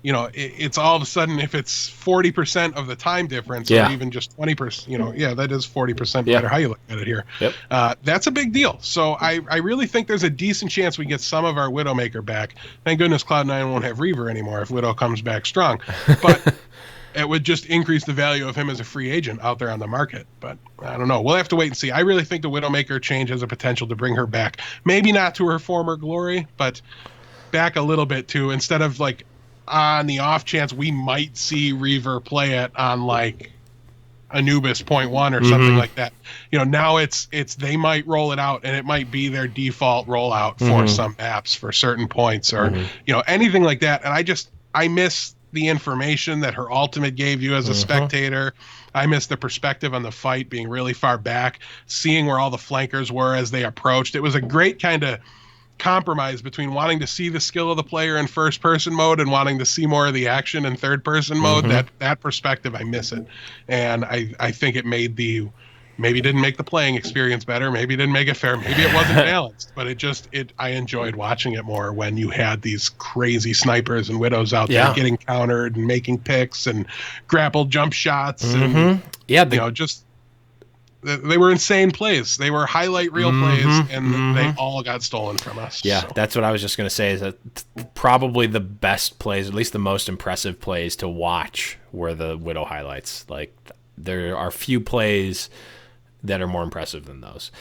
it's all of a sudden, if it's 40% of the time difference, or even just 20%, that is 40%, no matter how you look at it here. Yep. That's a big deal. So I really think there's a decent chance we get some of our Widowmaker back. Thank goodness Cloud9 won't have Reaver anymore if Widow comes back strong. But it would just increase the value of him as a free agent out there on the market. But I don't know. We'll have to wait and see. I really think the Widowmaker change has a potential to bring her back. Maybe not to her former glory, but back a little bit too. Instead of like on the off chance we might see Reaver play it on like Anubis 0.1 or something like that. Now it's they might roll it out, and it might be their default rollout for some apps for certain points, or anything like that. And I miss the information that her ultimate gave you as a spectator. I miss the perspective on the fight being really far back, seeing where all the flankers were as they approached. It was a great kind of compromise between wanting to see the skill of the player in first person mode and wanting to see more of the action in third person mode. That perspective, I miss it. And I think it made maybe didn't make the playing experience better, maybe didn't make it fair, maybe it wasn't balanced, but I enjoyed watching it more when you had these crazy snipers and widows out there getting countered and making picks and grapple jump shots and they were insane plays. They were highlight reel plays, and they all got stolen from us. Yeah, that's what I was just going to say, is that probably the best plays, at least the most impressive plays to watch, were the Widow highlights. Like, there are few plays that are more impressive than those.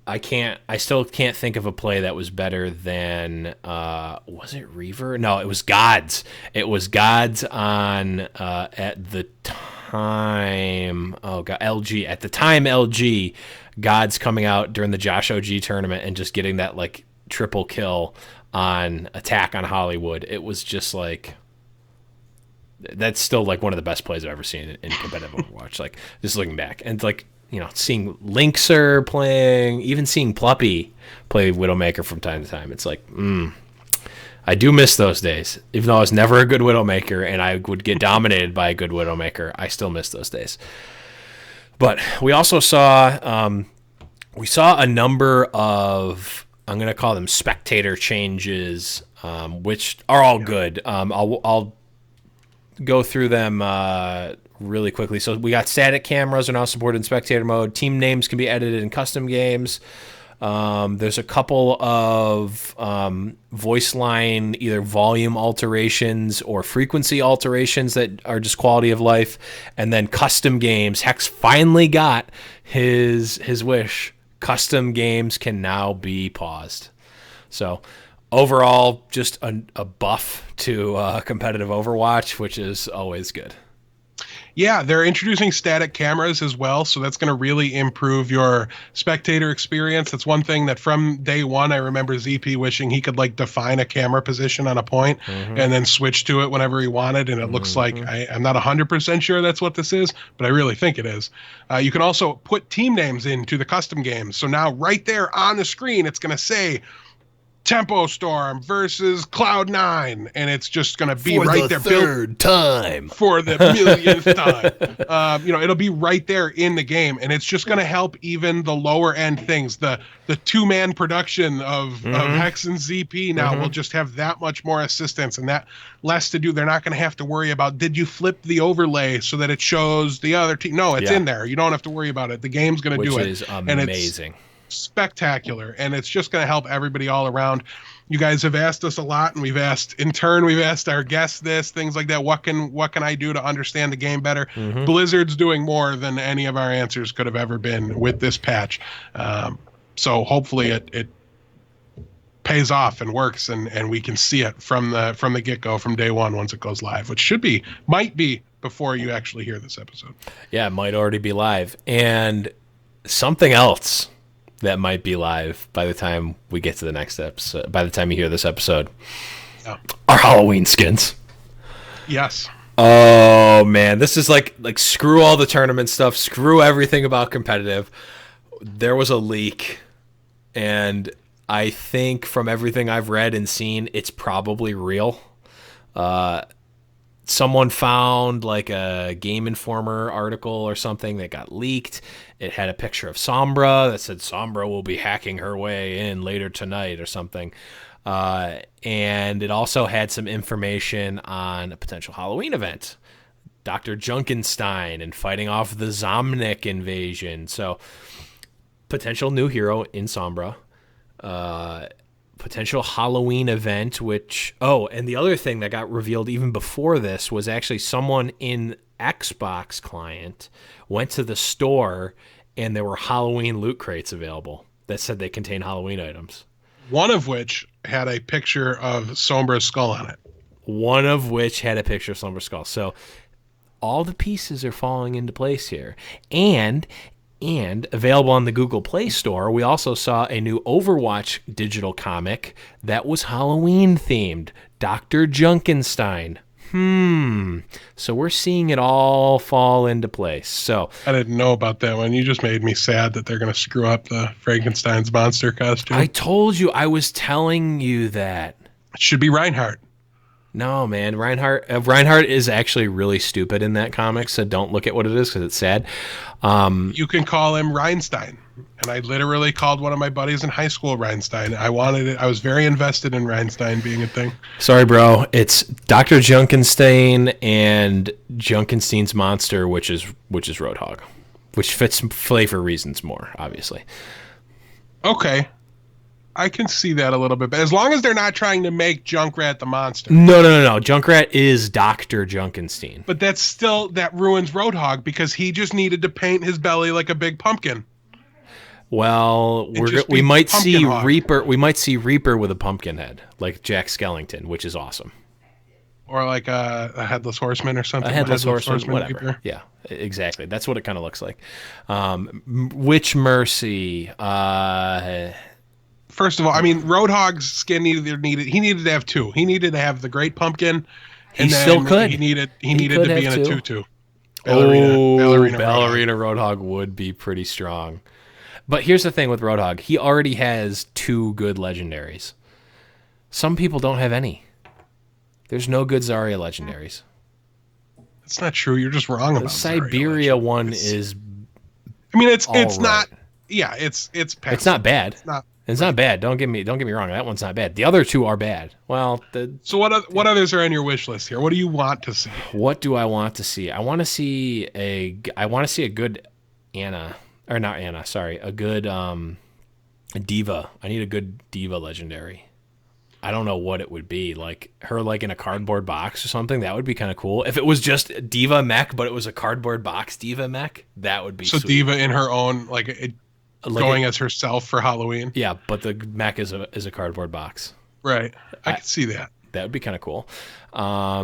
I still can't think of a play that was better than, was it Reaver? No, it was Gods. It was Gods on, at the time, LG. At the time, LG, Gods coming out during the Josh OG tournament and just getting that, like, triple kill on Attack on Hollywood. It was just, like, that's still, like, one of the best plays I've ever seen in competitive Overwatch. Like, just looking back. And, like, seeing Linkser playing, even seeing Pluppy play Widowmaker from time to time. It's like, I do miss those days. Even though I was never a good Widowmaker and I would get dominated by a good Widowmaker, I still miss those days. But we also saw a number of, I'm going to call them spectator changes, which are all good. I'll go through them really quickly. So we got static cameras are now supported in spectator mode. Team names can be edited in custom games. There's a couple of voice line, either volume alterations or frequency alterations that are just quality of life. And then custom games. Hex finally got his wish. Custom games can now be paused. So overall, just a buff to competitive Overwatch, which is always good. Yeah, they're introducing static cameras as well, so that's going to really improve your spectator experience. That's one thing that from day one, I remember ZP wishing he could like define a camera position on a point and then switch to it whenever he wanted, and it looks like, I'm not 100% sure that's what this is, but I really think it is. You can also put team names into the custom games, so now right there on the screen, it's going to say Tempo Storm versus Cloud9, and it's just going to be for right the there. Third time. For the millionth time. It'll be right there in the game, and it's just going to help even the lower end things. The two-man production of Hex and ZP now will just have that much more assistance and that less to do. They're not going to have to worry about, did you flip the overlay so that it shows the other team? No, it's in there. You don't have to worry about it. The game's going to do it. Which is amazing. Spectacular, and it's just going to help everybody all around. You guys have asked us a lot, and we've asked our guests things like that. What can I do to understand the game better? Blizzard's doing more than any of our answers could have ever been with this patch. So hopefully it pays off and works, and we can see it from the get-go, from day one, once it goes live, which might be before you actually hear this episode. Yeah, it might already be live. And something else that might be live by the time we get to the next episode, by the time you hear this episode, our Halloween skins. Yes. Oh man, this is like screw all the tournament stuff, screw everything about competitive. There was a leak, and I think from everything I've read and seen, it's probably real. Someone found like a Game Informer article or something that got leaked. It had a picture of Sombra that said Sombra will be hacking her way in later tonight or something. And it also had some information on a potential Halloween event. Dr. Junkenstein and fighting off the Zomnik invasion. So, potential new hero in Sombra. Potential Halloween event, which... Oh, and the other thing that got revealed even before this was actually someone in Xbox client went to the store and there were Halloween loot crates available that said they contain Halloween items. One of which had a picture of Sombra's skull on it. One of which had a picture of Sombra's skull. So all the pieces are falling into place here. And available on the Google Play Store, we also saw a new Overwatch digital comic that was Halloween themed. Dr. Junkenstein. So we're seeing it all fall into place. So I didn't know about that one. You just made me sad that they're going to screw up the Frankenstein's monster costume. I told you, I was telling you that. It should be Reinhardt. No, man. Reinhardt is actually really stupid in that comic, so don't look at what it is because it's sad. You can call him Reinstein. And I literally called one of my buddies in high school Reinstein. I wanted it. I was very invested in Reinstein being a thing. Sorry, bro. It's Dr. Junkenstein and Junkenstein's monster, which is Roadhog, which fits flavor reasons more, obviously. Okay. I can see that a little bit, but as long as they're not trying to make Junkrat the monster. No. Junkrat is Dr. Junkenstein. But that ruins Roadhog because he just needed to paint his belly like a big pumpkin. Well, we might see Reaper. We might see Reaper with a pumpkin head, like Jack Skellington, which is awesome. Or like a headless horseman or something. A headless horseman, whatever. Reaper. Yeah, exactly. That's what it kind of looks like. Witch Mercy. First of all, I mean, Roadhog's skin he needed to have two. He needed to have the Great Pumpkin. He still could. He needed to be in a tutu. Ballerina Roadhog would be pretty strong. But here's the thing with Roadhog. He already has two good legendaries. Some people don't have any. There's no good Zarya legendaries. That's not true. You're just wrong about the Siberia one is. I mean, it's right. not. Yeah, it's passive. It's not bad. It's not bad. Don't get me wrong. That one's not bad. The other two are bad. Well, so what others are on your wish list here? What do you want to see? What do I want to see? I want to see a good Anna, or not Anna. Sorry, a good diva. I need a good diva legendary. I don't know what it would be. Like her, like in a cardboard box or something. That would be kind of cool. If it was just diva mech, but it was a cardboard box diva mech, that would be so sweet. Diva in her own going as herself for Halloween. Yeah, but the mech is a cardboard box. Right. I can see that. That would be kind of cool. I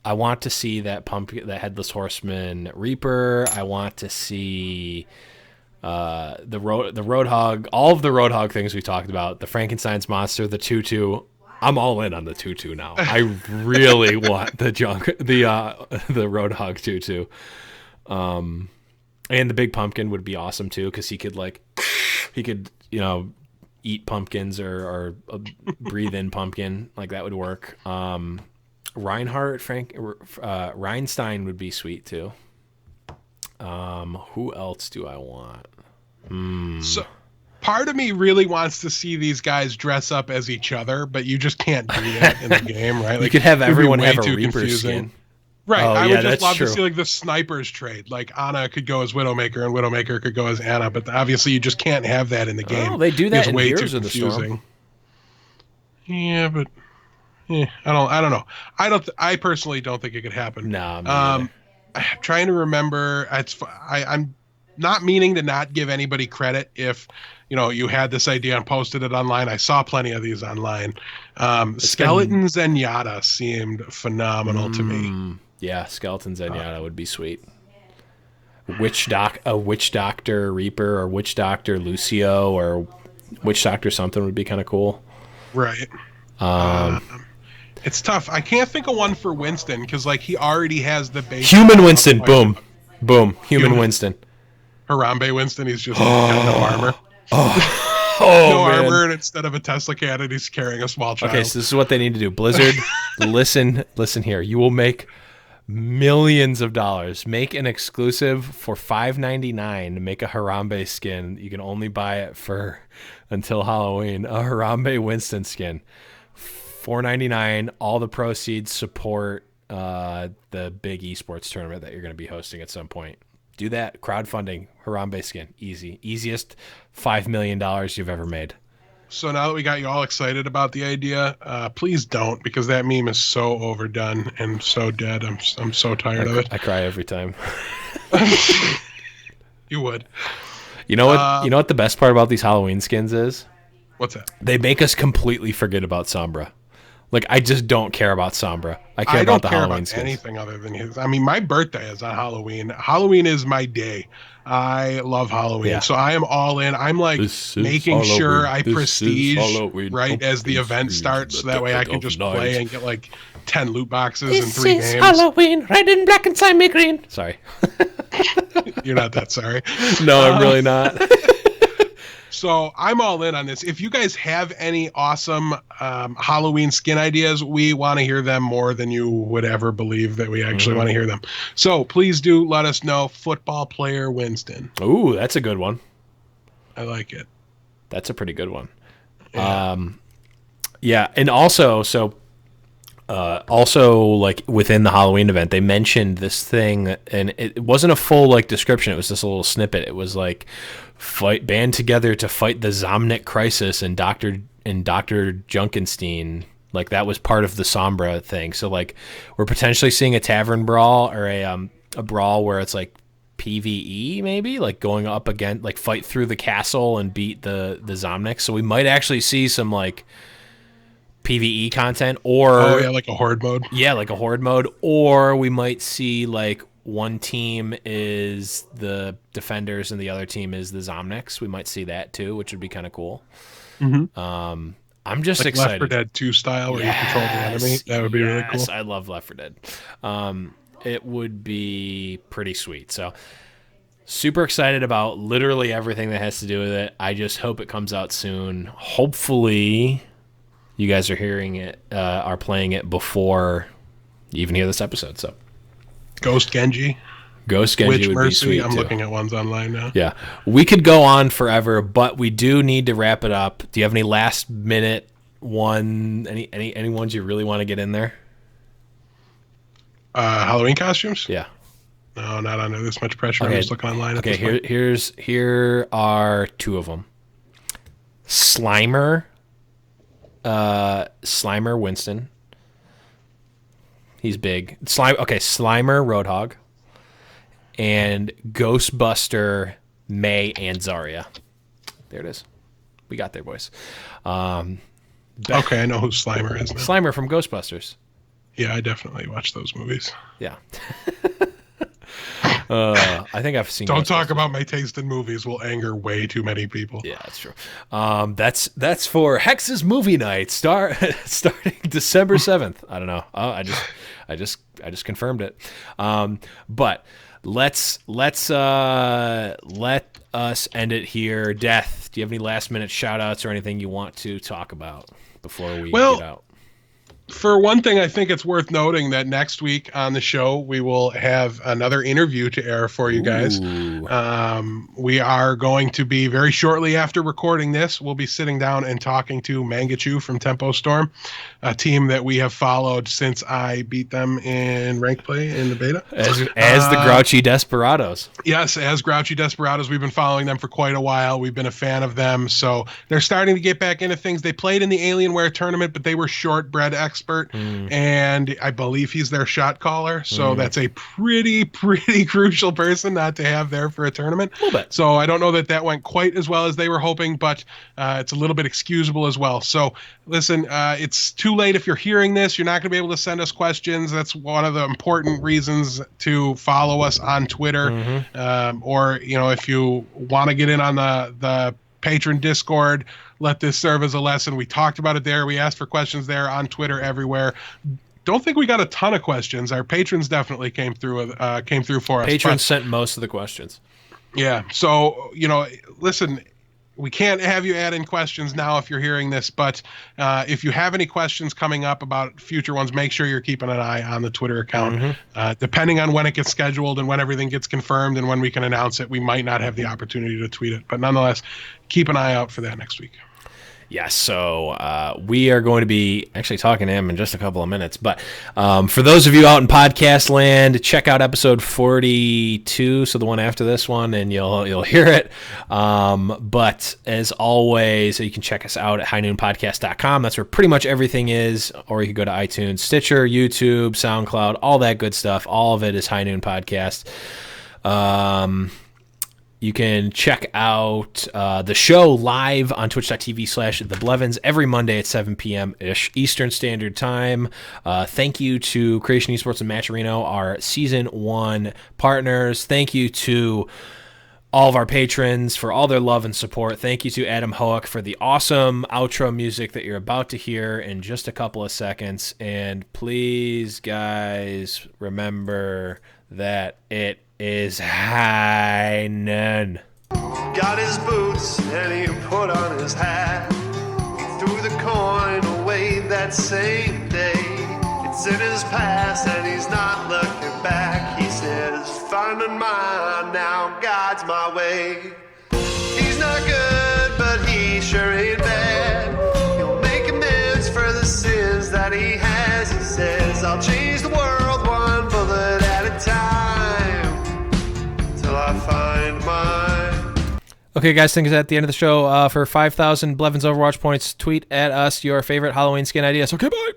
want to see that headless horseman Reaper. I want to see the Roadhog, all of the Roadhog things we talked about, the Frankenstein's monster, the tutu. I'm all in on the tutu now. I really want the Roadhog tutu. And the big pumpkin would be awesome too, because he could eat pumpkins or breathe in pumpkin. Like that would work. Reinstein would be sweet too. Who else do I want? So part of me really wants to see these guys dress up as each other, but you just can't do that in the game, right? Like, you could have everyone have a Reaper skin. Right. I would just love true. to see like the snipers trade. Like Anna could go as Widowmaker and Widowmaker could go as Anna, but obviously you just can't have that in the game. Oh, they do that in way Heroes too of the confusing. Storm. Yeah, but I don't know. I personally don't think it could happen. No. I'm trying to remember. I'm not meaning to not give anybody credit if you had this idea and posted it online. I saw plenty of these online. Skeleton Zenyatta seemed phenomenal to me. Yeah, Skeleton Zenyatta would be sweet. A Witch Doctor Reaper or Witch Doctor Lucio or Witch Doctor something would be kind of cool. Right. It's tough. I can't think of one for Winston because like he already has the base. Human Winston, boom, boom. Human Winston. Harambe Winston. He's just got no armor. Oh, man. Armor, and instead of a Tesla cannon, he's carrying a small child. Okay, so this is what they need to do. Blizzard, listen here. You will make millions of dollars. Make an exclusive for $5.99 to make a Harambe skin. You can only buy it for until Halloween. A Harambe Winston skin. $4.99. All the proceeds support the big esports tournament that you're going to be hosting at some point. Do that. Crowdfunding. Harambe skin. Easy. Easiest $5 million you've ever made. So now that we got you all excited about the idea, please don't, because that meme is so overdone and so dead. I'm so tired of it. I cry every time. You would. You know what? You know what the best part about these Halloween skins is? What's that? They make us completely forget about Sombra. Like, I just don't care about Sombra. I care about the Halloween skins. Anything other than his. I mean, my birthday is on Halloween. Halloween is my day. I love Halloween. Yeah. So I am all in. I'm like making Halloween. sure I This prestige Halloween. as the event starts, so that way I can just play and get like 10 loot boxes in This 3 is games. Halloween, red and black and slimy green. Sorry. You're not that sorry. No, I'm really not. So I'm all in on this. If you guys have any awesome Halloween skin ideas, we want to hear them more than you would ever believe that we actually want to hear them. So please do let us know. Football player Winston. Ooh, that's a good one. I like it. That's a pretty good one. Yeah. Yeah, and also, like within the Halloween event, they mentioned this thing, and it wasn't a full like description. It was just a little snippet. It was like band together to fight the Zomnic crisis, and Dr. Junkenstein. Like that was part of the Sombra thing. So like we're potentially seeing a tavern brawl or a brawl where it's like PvE maybe, like going up against, like fight through the castle and beat the Zomnics. So we might actually see some like PvE content, or like a horde mode. Yeah, like a horde mode, or we might see like one team is the defenders and the other team is the Zomnics. We might see that too, which would be kind of cool. I'm just like excited. Left 4 Dead 2 style, where you control the enemy. That would be really cool. I love Left 4 Dead. It would be pretty sweet. So super excited about literally everything that has to do with it. I just hope it comes out soon. Hopefully you guys are hearing it, are playing it before you even hear this episode. So Ghost Genji Witch would Mercy. be sweet. I'm too. looking at ones online now. Yeah, we could go on forever, but we do need to wrap it up. Do you have any last minute one? Any ones you really want to get in there? Halloween costumes? Yeah. No, not under this much pressure. Okay. I'm just looking online. Okay, here are 2 of them. Slimer Winston. He's big. Slimer Roadhog. And Ghostbuster May and Zarya. There it is. We got there, boys. Okay, I know who Slimer is now. Slimer from Ghostbusters. Yeah, I definitely watch those movies. Yeah. I think I've seen. Don't talk about my taste in movies. Will anger way too many people. Yeah, that's true. That's for Hex's movie night starting December 7th. I don't know. I just confirmed it. But let's let us end it here. Death, do you have any last minute shout outs or anything you want to talk about before we get out? For one thing, I think it's worth noting that next week on the show, we will have another interview to air for you guys. We are going to be very shortly after recording this, we'll be sitting down and talking to Mangachu from Tempo Storm, a team that we have followed since I beat them in ranked play in the beta. As the Grouchy Desperados. Yes, as Grouchy Desperados. We've been following them for quite a while. We've been a fan of them. So they're starting to get back into things. They played in the Alienware tournament, but they were shortbread expert. And I believe he's their shot caller. So that's a pretty crucial person not to have there for a tournament. A little bit. So I don't know that went quite as well as they were hoping, but it's a little bit excusable as well. So listen, it's too late if you're hearing this. You're not going to be able to send us questions. That's one of the important reasons to follow us on Twitter. Or, if you want to get in on the patron Discord. Let this serve as a lesson. We talked about it there. We asked for questions there on Twitter, everywhere. Don't think we got a ton of questions. Our patrons definitely came through for us. Patrons sent most of the questions. Yeah. So, listen, we can't have you add in questions now if you're hearing this, but if you have any questions coming up about future ones, make sure you're keeping an eye on the Twitter account. Depending on when it gets scheduled and when everything gets confirmed and when we can announce it, we might not have the opportunity to tweet it. But nonetheless, keep an eye out for that next week. Yes, so we are going to be actually talking to him in just a couple of minutes. But for those of you out in podcast land, check out episode 42, so the one after this one, and you'll hear it. But as always, you can check us out at highnoonpodcast.com. That's where pretty much everything is. Or you can go to iTunes, Stitcher, YouTube, SoundCloud, all that good stuff. All of it is High Noon Podcast. You can check out the show live on twitch.tv/theblevins every Monday at 7 p.m.-ish Eastern Standard Time. Thank you to Creation Esports and Matcherino, our Season 1 partners. Thank you to all of our patrons for all their love and support. Thank you to Adam Hoek for the awesome outro music that you're about to hear in just a couple of seconds. And please, guys, remember that it is high noon. Got his boots and he put on his hat. He threw the coin away that same day. It's in his past and he's not looking back. He says, finding mine now, God's my way. He's not good, but he sure ain't bad. He'll make amends for the sins that he has. He says, I'll change the world one bullet at a time. I find mine. Okay, guys, things at the end of the show. For 5,000 Blevins Overwatch points, tweet at us your favorite Halloween skin ideas. Okay, bye.